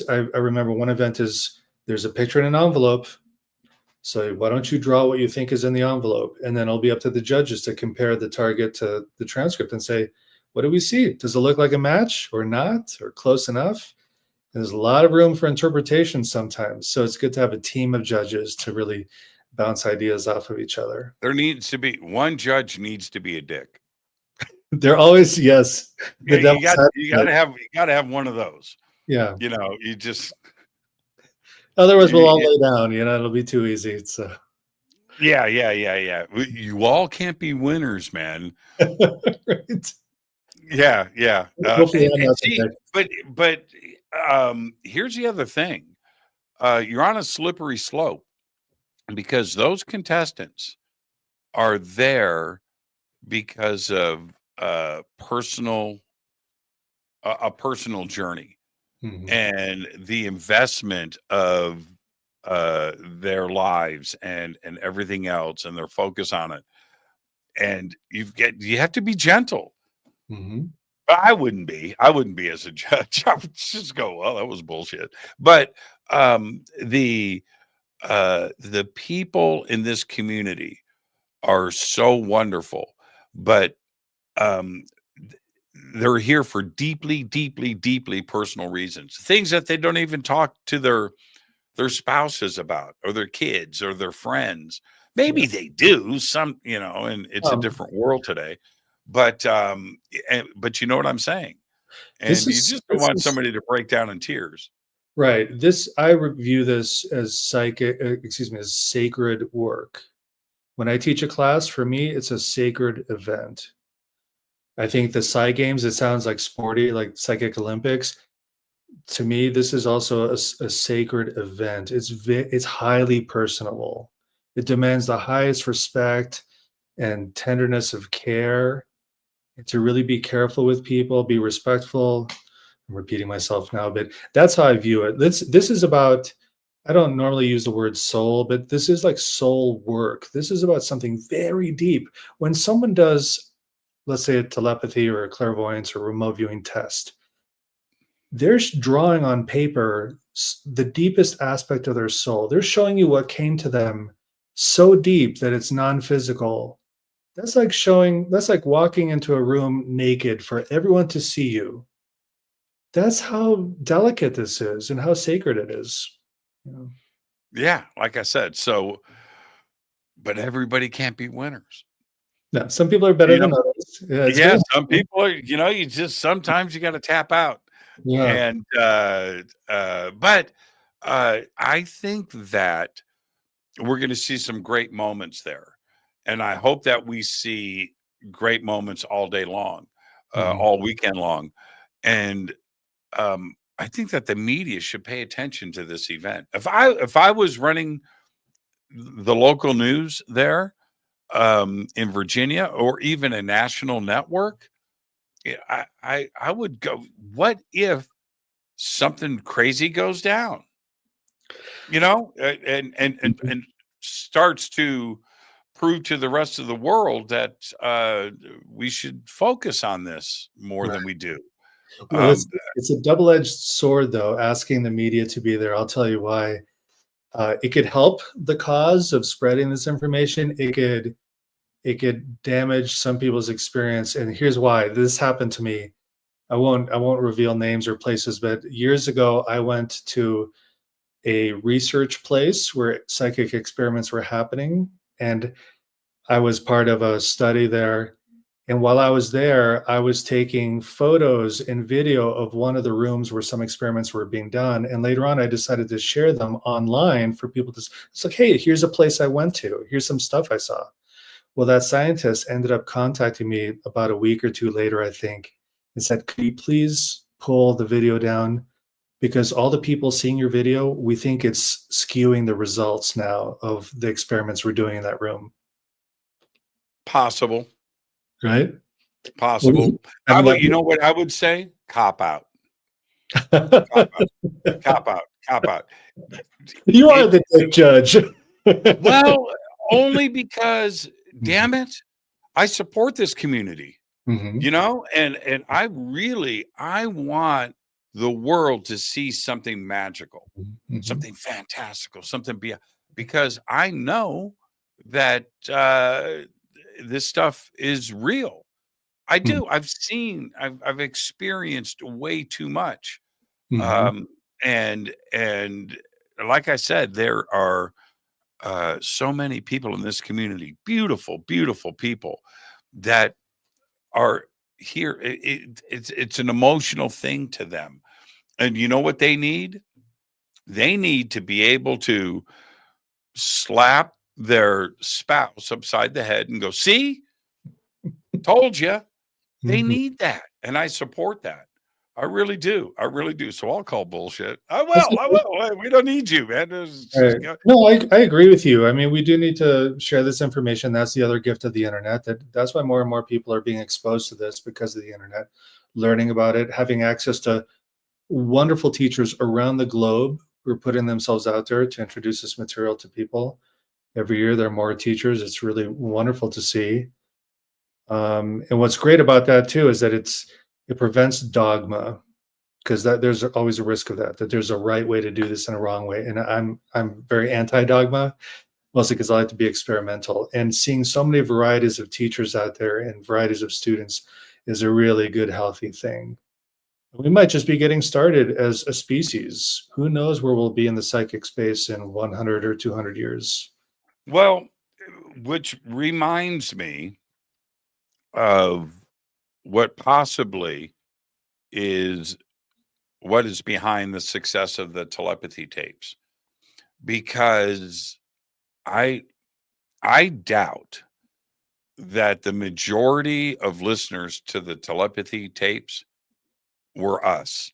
I remember one event there's a picture in an envelope. So why don't you draw what you think is in the envelope? And then it'll be up to the judges to compare the target to the transcript and say, what do we see? Does it look like a match or not, or close enough? And there's a lot of room for interpretation sometimes. So it's good to have a team of judges to really bounce ideas off of each other. There needs to be one judge needs to be a dick. They're always, yes. You got to have one of those. Yeah. You just. Otherwise, we'll all lay down. It'll be too easy. So. Yeah. You all can't be winners, man. Right. Yeah. But here's the other thing. You're on a slippery slope because those contestants are there because of a personal journey. Mm-hmm. And the investment of their lives and everything else, and their focus on it. And you have to be gentle. Mm-hmm. But I wouldn't be as a judge. I would just go, well, that was bullshit. But the people in this community are so wonderful, but they're here for deeply, deeply, deeply personal reasons. Things that they don't even talk to their spouses about, or their kids, or their friends. Maybe they do some, and it's a different world today. But you know what I'm saying? And you just don't want somebody to break down in tears. Right. I review this as as sacred work. When I teach a class, for me, it's a sacred event. I think the Sigh Games, it sounds like sporty, like Psychic Olympics. To me, this is also a sacred event. It's highly personable. It demands the highest respect and tenderness of care, and to really be careful with people, be respectful. I'm repeating myself now, but that's how I view it. This is about, I don't normally use the word soul, but this is like soul work. This is about something very deep. When someone does, let's say, a telepathy or a clairvoyance or remote viewing test, they're drawing on paper the deepest aspect of their soul. They're showing you what came to them so deep that it's non-physical. That's like walking into a room naked for everyone to see you. That's how delicate this is and how sacred it is. Yeah, like I said. So, but everybody can't be winners. No, some people are better than others. Yeah, some people are, sometimes you got to tap out. Yeah. And but I think that we're going to see some great moments there, and I hope that we see great moments all day long, all weekend long. And I think that the media should pay attention to this event. If I was running the local news there in Virginia, or even a national network, I would go, what if something crazy goes down, and starts to prove to the rest of the world that we should focus on this more than we do. Well, it's a double-edged sword, though, asking the media to be there. I'll tell you why. It could help the cause of spreading this information. It could damage some people's experience, and here's why. This happened to me. I won't reveal names or places, but years ago I went to a research place where psychic experiments were happening, and I was part of a study there. And while I was there, I was taking photos and video of one of the rooms where some experiments were being done. And later on, I decided to share them online for people to, it's like, hey, here's a place I went to. Here's some stuff I saw. Well, that scientist ended up contacting me about a week or two later, I think, and said, could you please pull the video down? Because all the people seeing your video, we think it's skewing the results now of the experiments we're doing in that room. Possible. Right? Possible. I mean, You know what I would say? Cop out. Cop out. Cop out. Cop out. You are the good judge. Well, only because, damn it, I support this community. Mhm. You know, and I want the world to see something magical, Mhm. something fantastical, something beyond, because I know that this stuff is real. I do. I've experienced way too much. Mhm. And like I said, there are so many people in this community, beautiful, beautiful people that are here. It's an emotional thing to them. And you know what they need? They need to be able to slap their spouse upside the head and go, see, told you. They Mhm. need that. And I support that. I really do. I really do. So I'll call bullshit. I will. Hey, we don't need you, man. Right. No, I agree with you. I mean, we do need to share this information. That's the other gift of the internet. That's why more and more people are being exposed to this because of the internet, learning about it, having access to wonderful teachers around the globe who are putting themselves out there to introduce this material to people. Every year, there are more teachers. It's really wonderful to see. And what's great about that too is that it prevents dogma, because that there's always a risk of that there's a right way to do this and a wrong way. And I'm very anti-dogma, mostly because I like to be experimental. And seeing so many varieties of teachers out there and varieties of students is a really good, healthy thing. We might just be getting started as a species. Who knows where we'll be in the psychic space in 100 or 200 years? Well, which reminds me of what possibly is what is behind the success of the telepathy tapes, because I doubt that the majority of listeners to the telepathy tapes were us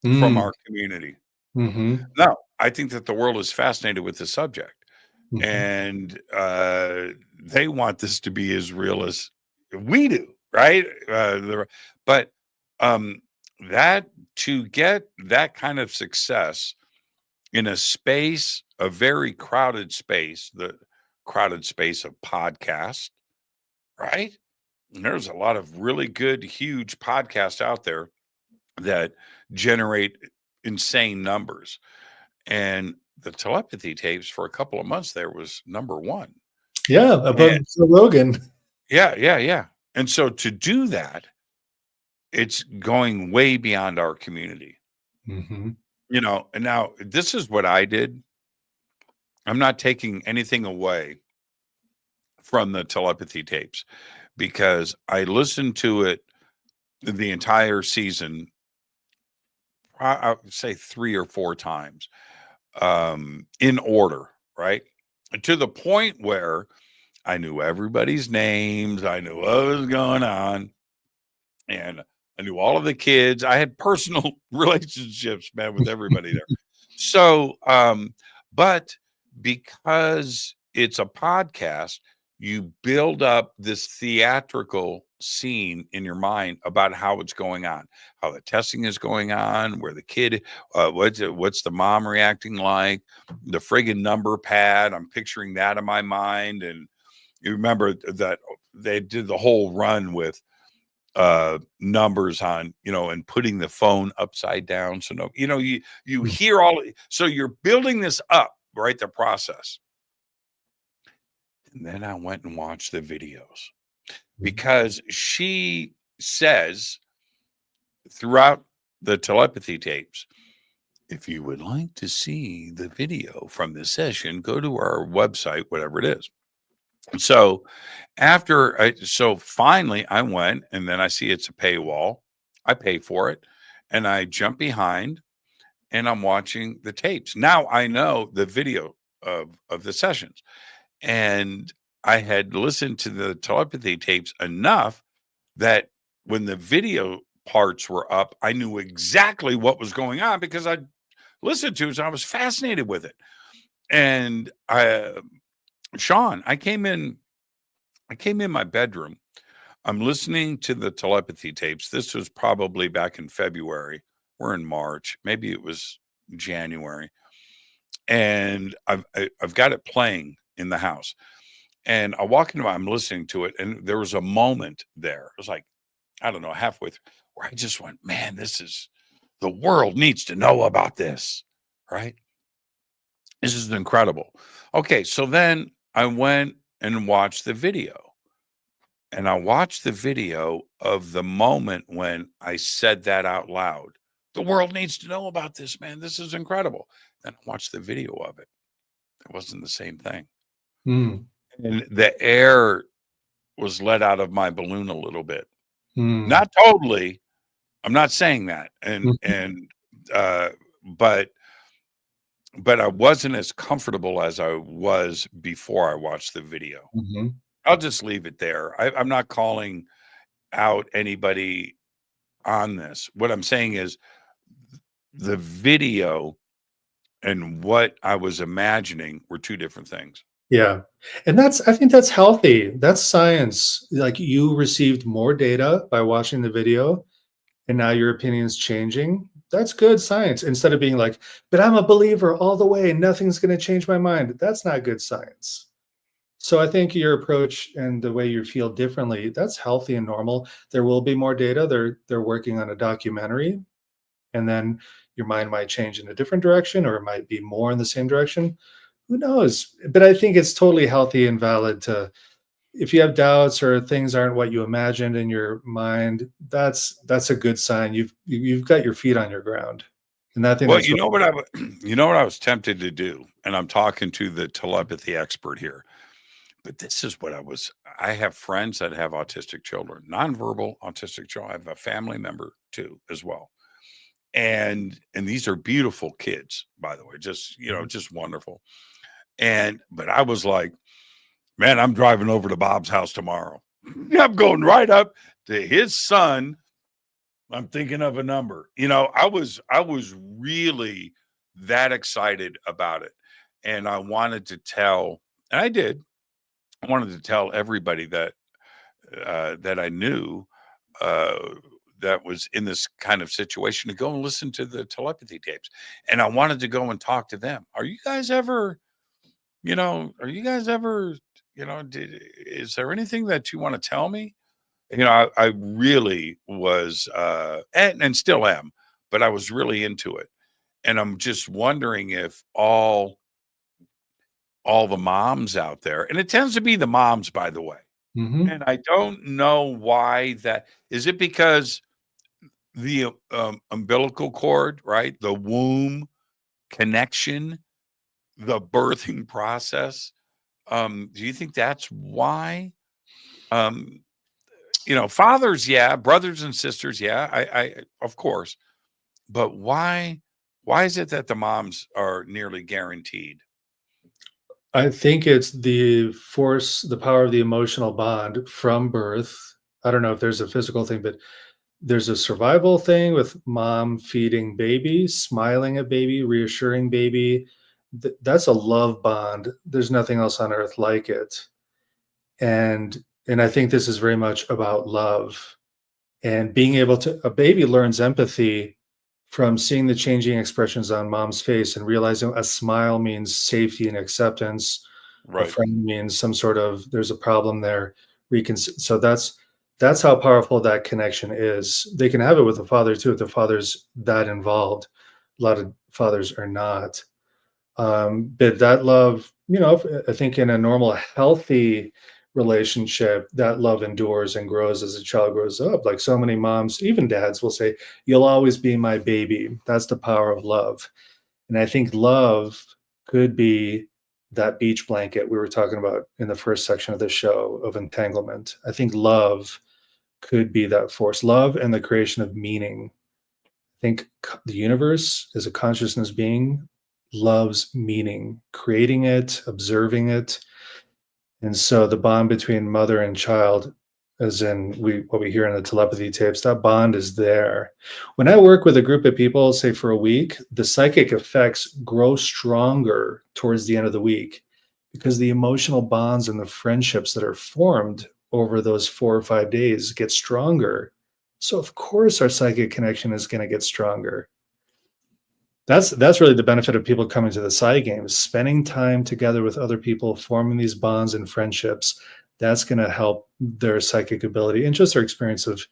from our community. Mm-hmm. No, I think that the world is fascinated with the subject, Mm-hmm. and they want this to be as real as we do, right? But that to get that kind of success in a space, a very crowded space, the crowded space of podcast, right? And there's a lot of really good, huge podcasts out there that generate insane numbers. And the telepathy tapes for a couple of months there was number one. Yeah, above And Joe Rogan. yeah. And so to do that, it's going way beyond our community. Mm-hmm. You know, and now this is what I did. I'm not taking anything away from the telepathy tapes, because I listened to it the entire season, I would say 3 or 4 times, in order, right? To the point where I knew everybody's names, I knew what was going on, and I knew all of the kids. I had personal relationships, man, with everybody there. So, but because it's a podcast, you build up this theatrical scene in your mind about how it's going on, how the testing is going on, where the kid, what's the mom reacting like, the friggin' number pad. I'm picturing that in my mind. And you remember that they did the whole run with numbers on, you know, and putting the phone upside down. So no, you know, you hear all, so you're building this up, right? The process. And then I went and watched the videos, because she says throughout the telepathy tapes, if you would like to see the video from this session, go to our website, whatever it is. So so finally I went, and then I see it's a paywall. I pay for it, and I jump behind, and I'm watching the tapes. Now I know the video of the sessions, and I had listened to the telepathy tapes enough that when the video parts were up, I knew exactly what was going on because I listened to it, so I was fascinated with it. And Sean, I came in my bedroom. I'm listening to the telepathy tapes. This was probably back in February. We're in March. Maybe it was January. And I've got it playing in the house. And I walk into I'm listening to it, and there was a moment there. It was like, I don't know, halfway through, where I just went, man, the world needs to know about this, right? This is incredible. Okay, so then I went and watched the video. And I watched the video of the moment when I said that out loud. The world needs to know about this, man. This is incredible. Then I watched the video of it. It wasn't the same thing. Mm. And the air was let out of my balloon a little bit. Not totally. I'm not saying that. But I wasn't as comfortable as I was before I watched the video. Mm-hmm. I'll just leave it there. I'm not calling out anybody on this. What I'm saying is the video and what I was imagining were two different things. Yeah. And I think that's healthy. That's science. Like, you received more data by watching the video, and now your opinion's changing. That's good science. Instead of being like, but I'm a believer all the way and nothing's going to change my mind. That's not good science. So I think your approach and the way you feel differently, that's healthy and normal. There will be more data. They're working on a documentary, and then your mind might change in a different direction, or it might be more in the same direction. Who knows? But I think it's totally healthy and valid to, if you have doubts or things aren't what you imagined in your mind, that's a good sign. You've got your feet on your ground. And I think Well, that's you know what I was tempted to do, and I'm talking to the telepathy expert here. But this is what I have friends that have autistic children, nonverbal autistic children. I have a family member too, as well. And these are beautiful kids, by the way, just, just wonderful. But I was like, man, I'm driving over to Bob's house tomorrow. I'm going right up to his son. I'm thinking of a number. I was really that excited about it. And I wanted to tell, and I did. I wanted to tell everybody that that I knew that was in this kind of situation to go and listen to the telepathy tapes. And I wanted to go and talk to them. Are you guys ever, is there anything that you want to tell me? I really was, and still am, but I was really into it. And I'm just wondering if all the moms out there, and it tends to be the moms, by the way. Mm-hmm. And I don't know why that is. It because the umbilical cord, right? The womb connection, the birthing process. Do you think that's why? Fathers, yeah, brothers and sisters, yeah, I of course. But why is it that the moms are nearly guaranteed? I think it's the power of the emotional bond from birth. I don't know if there's a physical thing, but there's a survival thing with mom feeding baby, smiling at baby, reassuring baby. That's a love bond. There's nothing else on earth like it. And I think this is very much about love, and being able to, a baby learns empathy from seeing the changing expressions on mom's face and realizing a smile means safety and acceptance. Right. A friend means some sort of, there's a problem there. So that's how powerful that connection is. They can have it with the father too, if the father's that involved. A lot of fathers are not. But that love, I think in a normal, healthy relationship, that love endures and grows as a child grows up. Like, so many moms, even dads, will say, you'll always be my baby. That's the power of love. And I think love could be that beach blanket we were talking about in the first section of the show of entanglement. I think love could be that force. Love and the creation of meaning. I think the universe as a consciousness being loves meaning, creating it, observing it. And so the bond between mother and child, as in what we hear in the telepathy tapes, that bond is there. When I work with a group of people, say for a week, the psychic effects grow stronger towards the end of the week because the emotional bonds and the friendships that are formed over those 4 or 5 days get stronger. So of course our psychic connection is going to get stronger. That's really the benefit of people coming to the Sigh Games, spending time together with other people, forming these bonds and friendships. That's going to help their psychic ability and just their experience of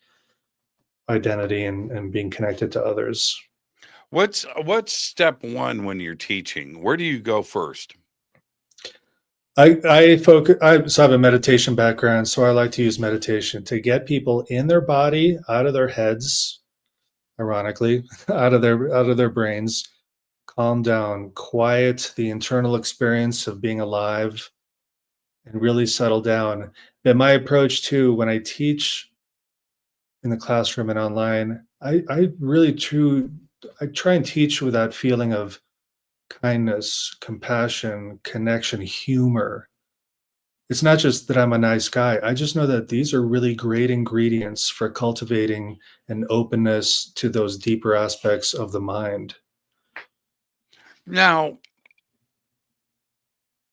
identity and being connected to others. What's step one when you're teaching? Where do you go first? I focus. I have a meditation background, so I like to use meditation to get people in their body, out of their heads, ironically, out of their brains, calm down, quiet the internal experience of being alive, and really settle down. But my approach too, when I teach in the classroom and online, I try and teach with that feeling of kindness, compassion, connection, humor. It's not just that I'm a nice guy. I just know that these are really great ingredients for cultivating an openness to those deeper aspects of the mind. Now,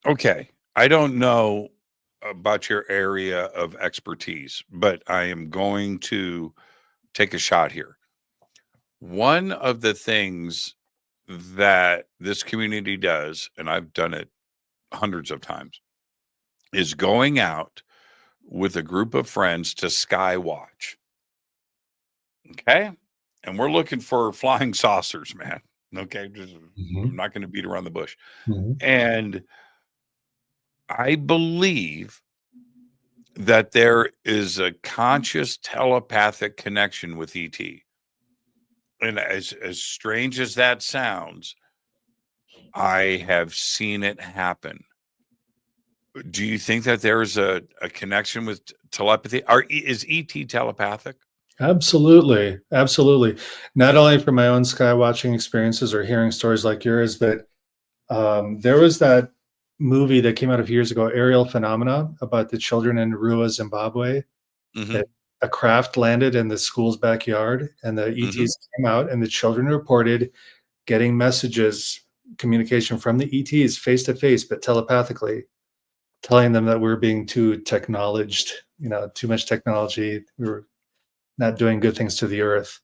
okay, I don't know about your area of expertise, but I am going to take a shot here. One of the things that this community does, and I've done it hundreds of times, is going out with a group of friends to sky watch. Okay? And we're looking for flying saucers, man. Okay? I'm not going to beat around the bush. And I believe that there is a conscious telepathic connection with ET. And as strange as that sounds, I have seen it happen. Do you think that there is a connection with telepathy? Is ET telepathic? Absolutely. Absolutely. Not only from my own sky watching experiences or hearing stories like yours, but there was that movie that came out a few years ago, Aerial Phenomena, about the children in Rua, Zimbabwe. That a craft landed in the school's backyard and the ETs came out and the children reported getting messages, communication from the ETs face to face, but telepathically, telling them that we're being too technologed, too much technology. We were not doing good things to the earth.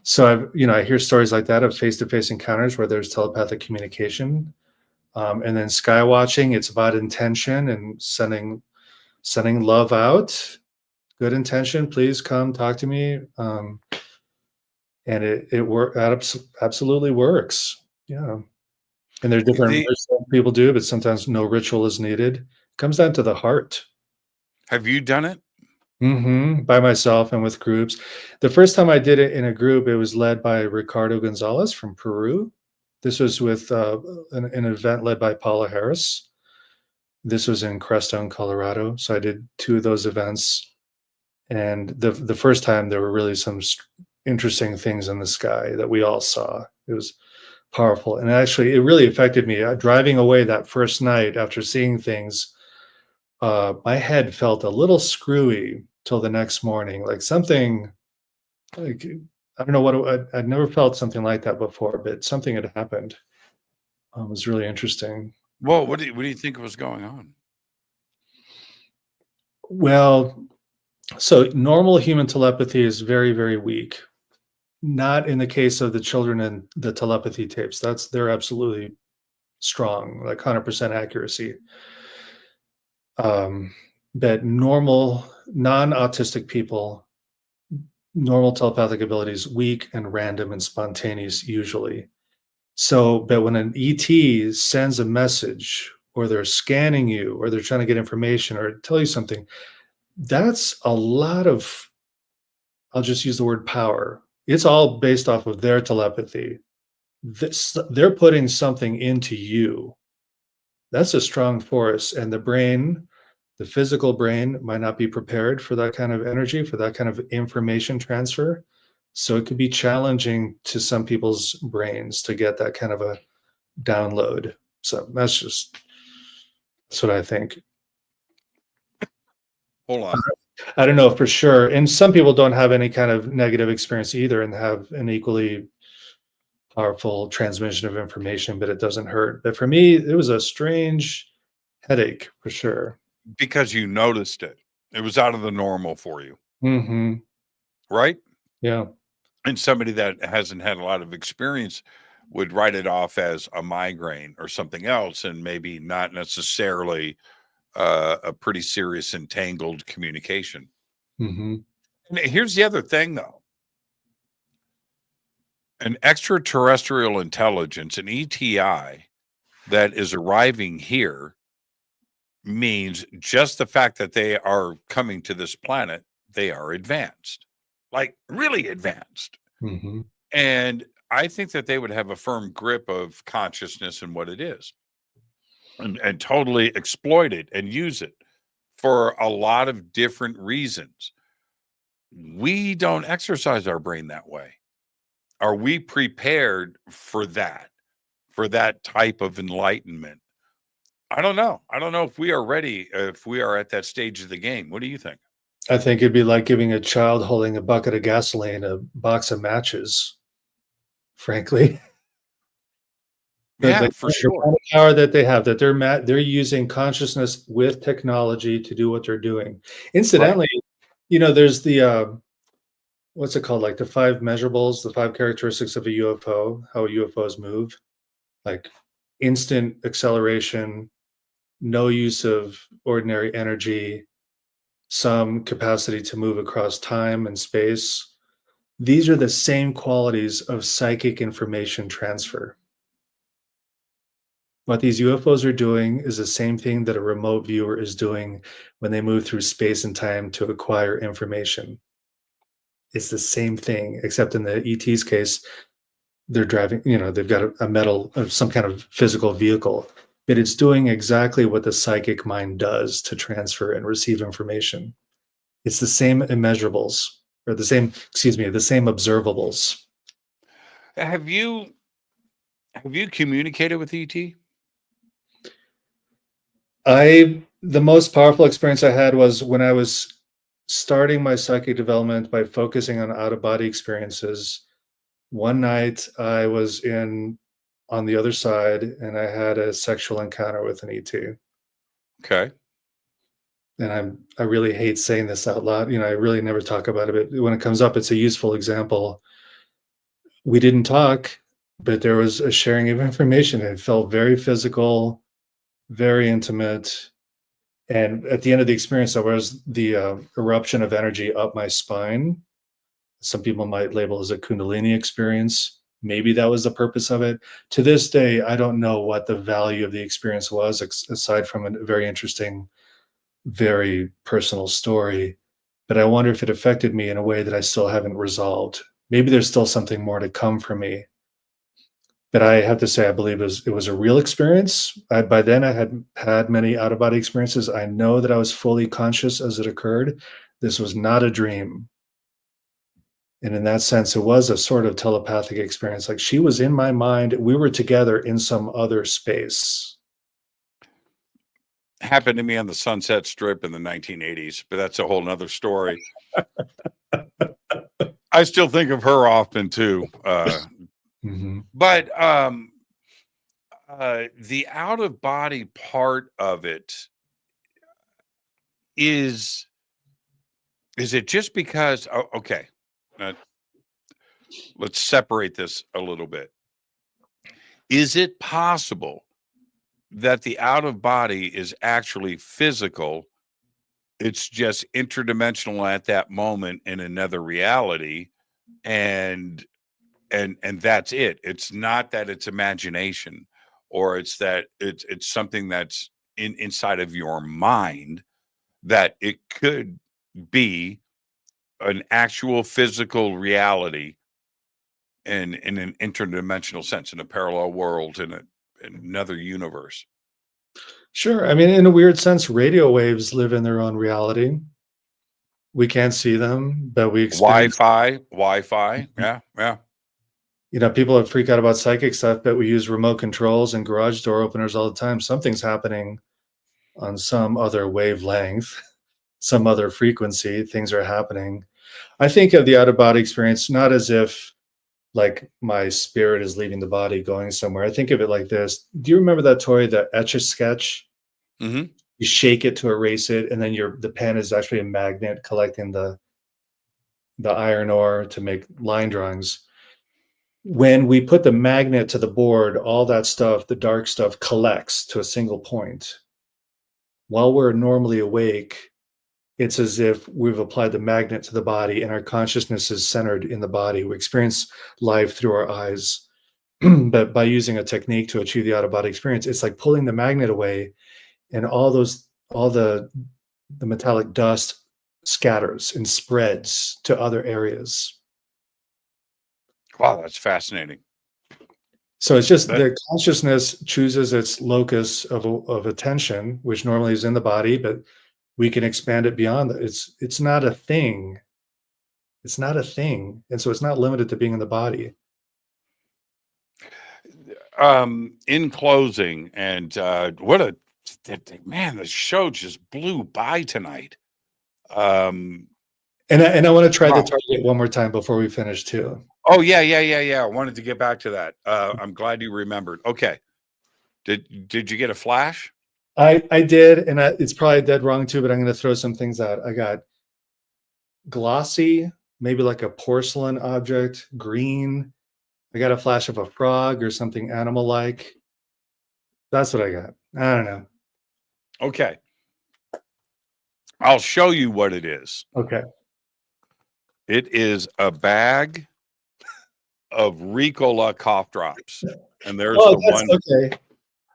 So I hear stories like that of face-to-face encounters where there's telepathic communication. And then sky watching, it's about intention and sending love out. Good intention, please come talk to me. And it absolutely works. Yeah. And there's different rituals people do, but sometimes no ritual is needed. It comes down to the heart. Have you done it? By myself and with groups. The first time I did it in a group, it was led by Ricardo Gonzalez from Peru. This was with an event led by Paula Harris. This was in Crestone, Colorado. So I did 2 of those events. And the first time there were really some interesting things in the sky that we all saw. It was powerful. And actually, it really affected me. Driving away that first night after seeing things, my head felt a little screwy till the next morning. Like something, like, I don't know what, I'd never felt something like that before, but something had happened. It was really interesting. Well, what do you think was going on? Well, so normal human telepathy is very, very weak. Not in the case of the children in the telepathy tapes. They're absolutely strong, like 100% accuracy. But normal, non-autistic people, normal telepathic abilities, weak and random and spontaneous usually. So, but when an ET sends a message or they're scanning you or they're trying to get information or tell you something, that's a lot of, I'll just use the word power. It's all based off of their telepathy. They're putting something into you That's a strong force, and the brain, the physical brain, might not be prepared for that kind of energy, for that kind of information transfer. So it could be challenging to some people's brains to get that kind of a download. So that's what I think. Hold on. I don't know for sure. And some people don't have any kind of negative experience either and have an equally powerful transmission of information, but it doesn't hurt. But for me, it was a strange headache for sure. Because you noticed it. It was out of the normal for you. Mm-hmm. Right? Yeah. And somebody that hasn't had a lot of experience would write it off as a migraine or something else, and maybe not necessarily a pretty serious entangled communication. Mm-hmm. And here's the other thing, though. An extraterrestrial intelligence, an ETI that is arriving here, means just the fact that they are coming to this planet, they are advanced, like really advanced. Mm-hmm. And I think that they would have a firm grip of consciousness and what it is, and totally exploit it and use it for a lot of different reasons. We don't exercise our brain that way. Are we prepared for that type of enlightenment? I don't know. I don't know if we are ready, if we are at that stage of the game. What do you think? I think it'd be like giving a child holding a bucket of gasoline a box of matches, frankly. Yeah, for sure. The power that they have, that they're using consciousness with technology to do what they're doing. Incidentally, there's the what's it called? Like the 5 measurables, the 5 characteristics of a UFO, how UFOs move, like instant acceleration, no use of ordinary energy, some capacity to move across time and space. These are the same qualities of psychic information transfer. What these UFOs are doing is the same thing that a remote viewer is doing when they move through space and time to acquire information. It's the same thing, except in the ET's case, they're driving, they've got a metal of some kind of physical vehicle, but it's doing exactly what the psychic mind does to transfer and receive information. It's the same immeasurables, or the same observables. Have you communicated with ET? The most powerful experience I had was when I was starting my psychic development by focusing on out-of-body experiences. One night I was on the other side and I had a sexual encounter with an ET. Okay. And I really hate saying this out loud. I really never talk about it, but when it comes up, it's a useful example. We didn't talk, but there was a sharing of information. It felt very physical, very intimate. And at the end of the experience, there was the eruption of energy up my spine. Some people might label as a Kundalini experience. Maybe that was the purpose of it. To this day, I don't know what the value of the experience was, aside from a very interesting, very personal story. But I wonder if it affected me in a way that I still haven't resolved. Maybe there's still something more to come for me. But I have to say, I believe it was a real experience. By then, I had had many out-of-body experiences. I know that I was fully conscious as it occurred. This was not a dream. And in that sense, it was a sort of telepathic experience. Like she was in my mind. We were together in some other space. Happened to me on the Sunset Strip in the 1980s, but that's a whole nother story. I still think of her often too. Mm-hmm. But the out-of-body part of it is it just because? Okay, let's separate this a little bit. Is it possible that the out-of-body is actually physical? It's just interdimensional at that moment in another reality, and that's it. It's not that it's imagination, or it's that it's something that's inside of your mind, that it could be an actual physical reality in an interdimensional sense, in a parallel world, in another universe. Sure. I mean, in a weird sense, radio waves live in their own reality. We can't see them, but we experience. Wi-Fi. Yeah, yeah. You know, people have freaked out about psychic stuff, but we use remote controls and garage door openers all the time. Something's happening on some other wavelength, some other frequency. Things are happening. I think of the out of body experience not as if like my spirit is leaving the body going somewhere. I think of it like this. Do you remember that toy, the Etch-a-Sketch? Mm-hmm. You shake it to erase it, and then the pen is actually a magnet collecting the iron ore to make line drawings. When we put the magnet to the board, all that stuff, the dark stuff, collects to a single point. While we're normally awake, it's as if we've applied the magnet to the body and our consciousness is centered in the body. We experience life through our eyes. But by using a technique to achieve the out-of-body experience, it's like pulling the magnet away, and all the metallic dust scatters and spreads to other areas. Wow, that's fascinating. So it's just the consciousness chooses its locus of attention, which normally is in the body, but we can expand it beyond that. It's not a thing. It's not a thing. And so it's not limited to being in the body. In closing, and what a man, the show just blew by tonight. And I want to try the target one more time before we finish too. Oh yeah. I wanted to get back to that. I'm glad you remembered. Okay. Did you get a flash? I did, and it's probably dead wrong too, but I'm going to throw some things out. I got glossy, maybe like a porcelain object, green. I got a flash of a frog or something animal-like. That's what I got. I don't know. Okay. I'll show you what it is. Okay. It is a bag of Ricola cough drops. And there's the one. Okay.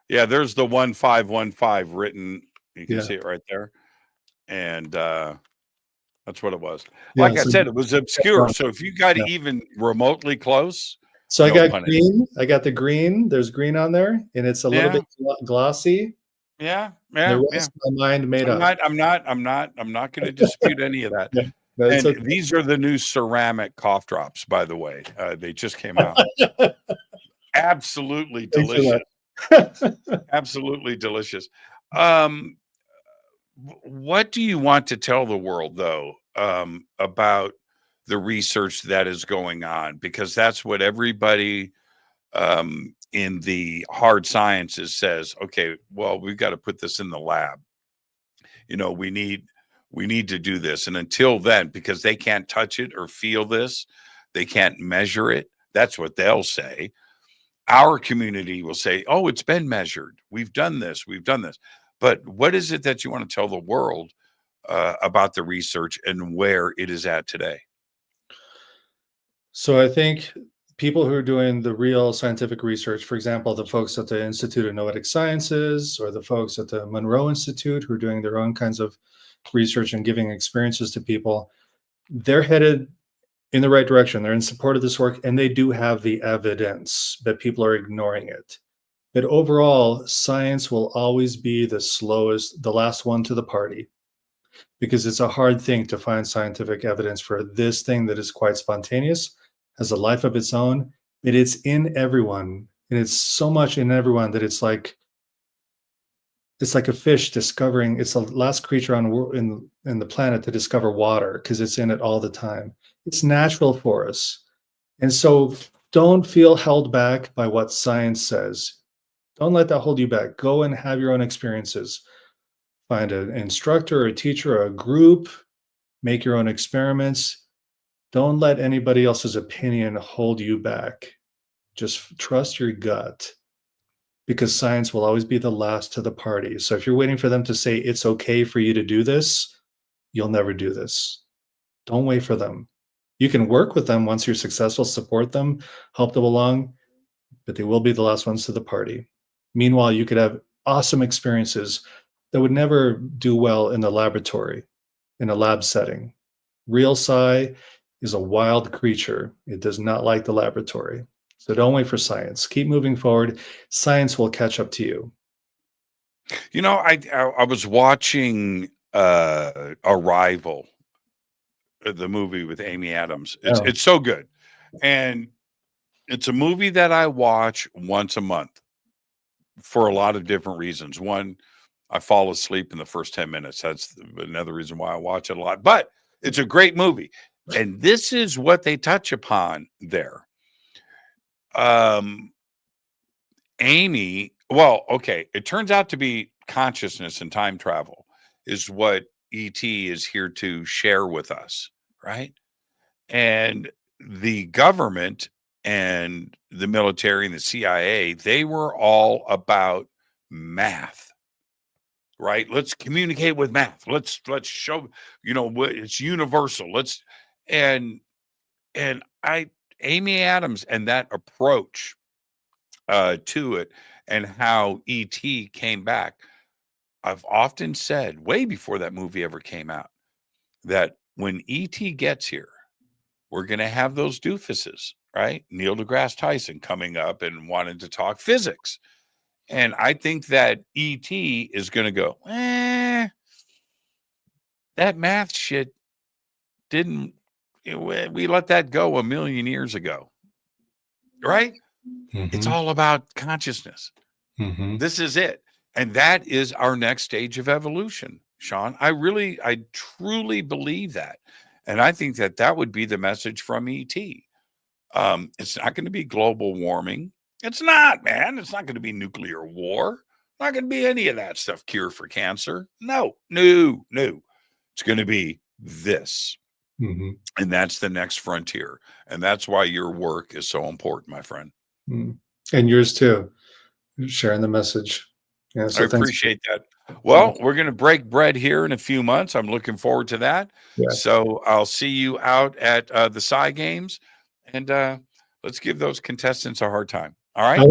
Yeah, there's the 1515 written. You can see it right there. And that's what it was. Like I said, it was obscure. So if you got even remotely close. So I got green. I got the green. There's green on there, and it's a little bit glossy. Yeah. The rest of my mind made up. I'm not going to dispute any of that. And these are the new ceramic cough drops, by the way. They just came out. Absolutely delicious. Absolutely delicious. What do you want to tell the world, though, about the research that is going on? Because that's what everybody in the hard sciences says. Okay, well, we've got to put this in the lab. You know, we need to do this. And until then, because they can't touch it or feel this, they can't measure it. That's what they'll say. Our community will say, oh, it's been measured. We've done this. We've done this. But what is it that you want to tell the world about the research and where it is at today? So I think people who are doing the real scientific research, for example, the folks at the Institute of Noetic Sciences or the folks at the Monroe Institute who are doing their own kinds of research and giving experiences to people, they're headed in the right direction. They're in support of this work, and they do have the evidence, but people are ignoring it. But overall, science will always be the slowest, the last one to the party, because it's a hard thing to find scientific evidence for this thing that is quite spontaneous, has a life of its own, but it's in everyone. And it's so much in everyone that it's like a fish discovering, it's the last creature in the planet to discover water because it's in it all the time. It's natural for us. And so don't feel held back by what science says. Don't let that hold you back. Go and have your own experiences. Find an instructor, a teacher, a group, make your own experiments. Don't let anybody else's opinion hold you back. Just trust your gut, because science will always be the last to the party. So if you're waiting for them to say it's okay for you to do this, you'll never do this. Don't wait for them. You can work with them once you're successful, support them, help them along, but they will be the last ones to the party. Meanwhile, you could have awesome experiences that would never do well in the laboratory, in a lab setting. Real Sigh is a wild creature. It does not like the laboratory. So don't wait for science. Keep moving forward. Science will catch up to you. You know, I was watching Arrival, the movie with Amy Adams. It's so good. And it's a movie that I watch once a month for a lot of different reasons. One, I fall asleep in the first 10 minutes. That's another reason why I watch it a lot. But it's a great movie. And this is what they touch upon there. Amy, well, okay, it turns out to be consciousness and time travel is what ET is here to share with us, right? And the government and the military and the CIA, they were all about math, right? Let's communicate with math. Let's show, it's universal. And Amy Adams and that approach to it and how ET came back. I've often said, way before that movie ever came out, that when ET gets here, we're going to have those doofuses, right? Neil deGrasse Tyson coming up and wanting to talk physics. And I think that ET is going to go, that math shit we let that go a million years ago, right? Mm-hmm. It's all about consciousness. Mm-hmm. This is it. And that is our next stage of evolution, Sean. I truly believe that. And I think that would be the message from ET. It's not going to be global warming. It's not, man. It's not going to be nuclear war. Not going to be any of that stuff. Cure for cancer. No. It's going to be this. Mm-hmm. And that's the next frontier. And that's why your work is so important, my friend. And yours too, sharing the message. Yeah, so I appreciate that. Well, we're going to break bread here in a few months. I'm looking forward to that. Yeah. So I'll see you out at the Sigh Games, and let's give those contestants a hard time. All right.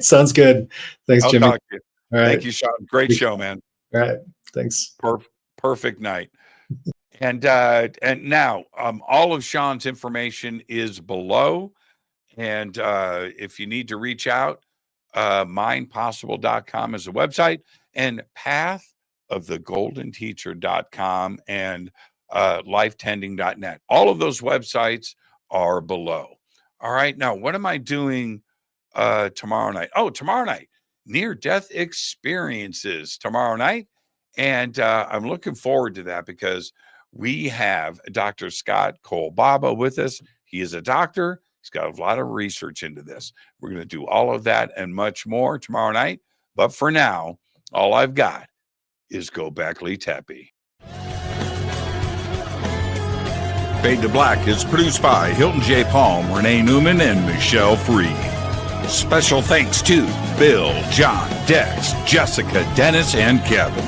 Sounds good. Thanks, Jimmy. Talk to you. All right. Thank you, Sean. Great show, man. All right. Thanks. Perfect night. And now all of Sean's information is below. And if you need to reach out, mindpossible.com is the website, and pathofthegoldenteacher.com and lifetending.net. All of those websites are below. All right. Now, what am I doing tomorrow night? Oh, tomorrow night, near-death experiences tomorrow night. And I'm looking forward to that because we have Dr. Scott Cole-Baba with us. He is a doctor. He's got a lot of research into this. We're going to do all of that and much more tomorrow night. But for now, all I've got is Go Beckley Teppy. Fade to Black is produced by Hilton J. Palm, Renee Newman, and Michelle Freed. Special thanks to Bill, John, Dex, Jessica, Dennis, and Kevin.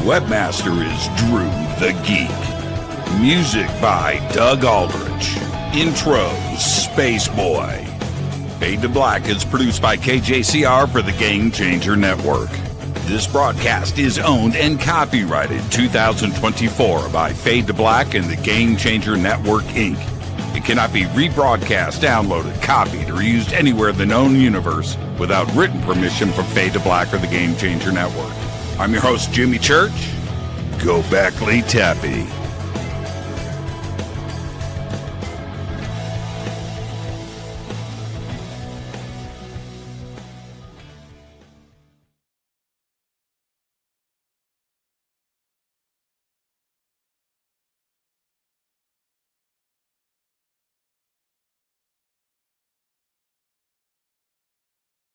Webmaster is Drew the Geek. Music by Doug Aldrich. Intro, Space Boy. Fade to Black is produced by KJCR for the Game Changer Network. This broadcast is owned and copyrighted 2024 by Fade to Black and the Game Changer Network, Inc. It cannot be rebroadcast, downloaded, copied, or used anywhere in the known universe without written permission from Fade to Black or the Game Changer Network. I'm your host, Jimmy Church. Go Beckley Teppy.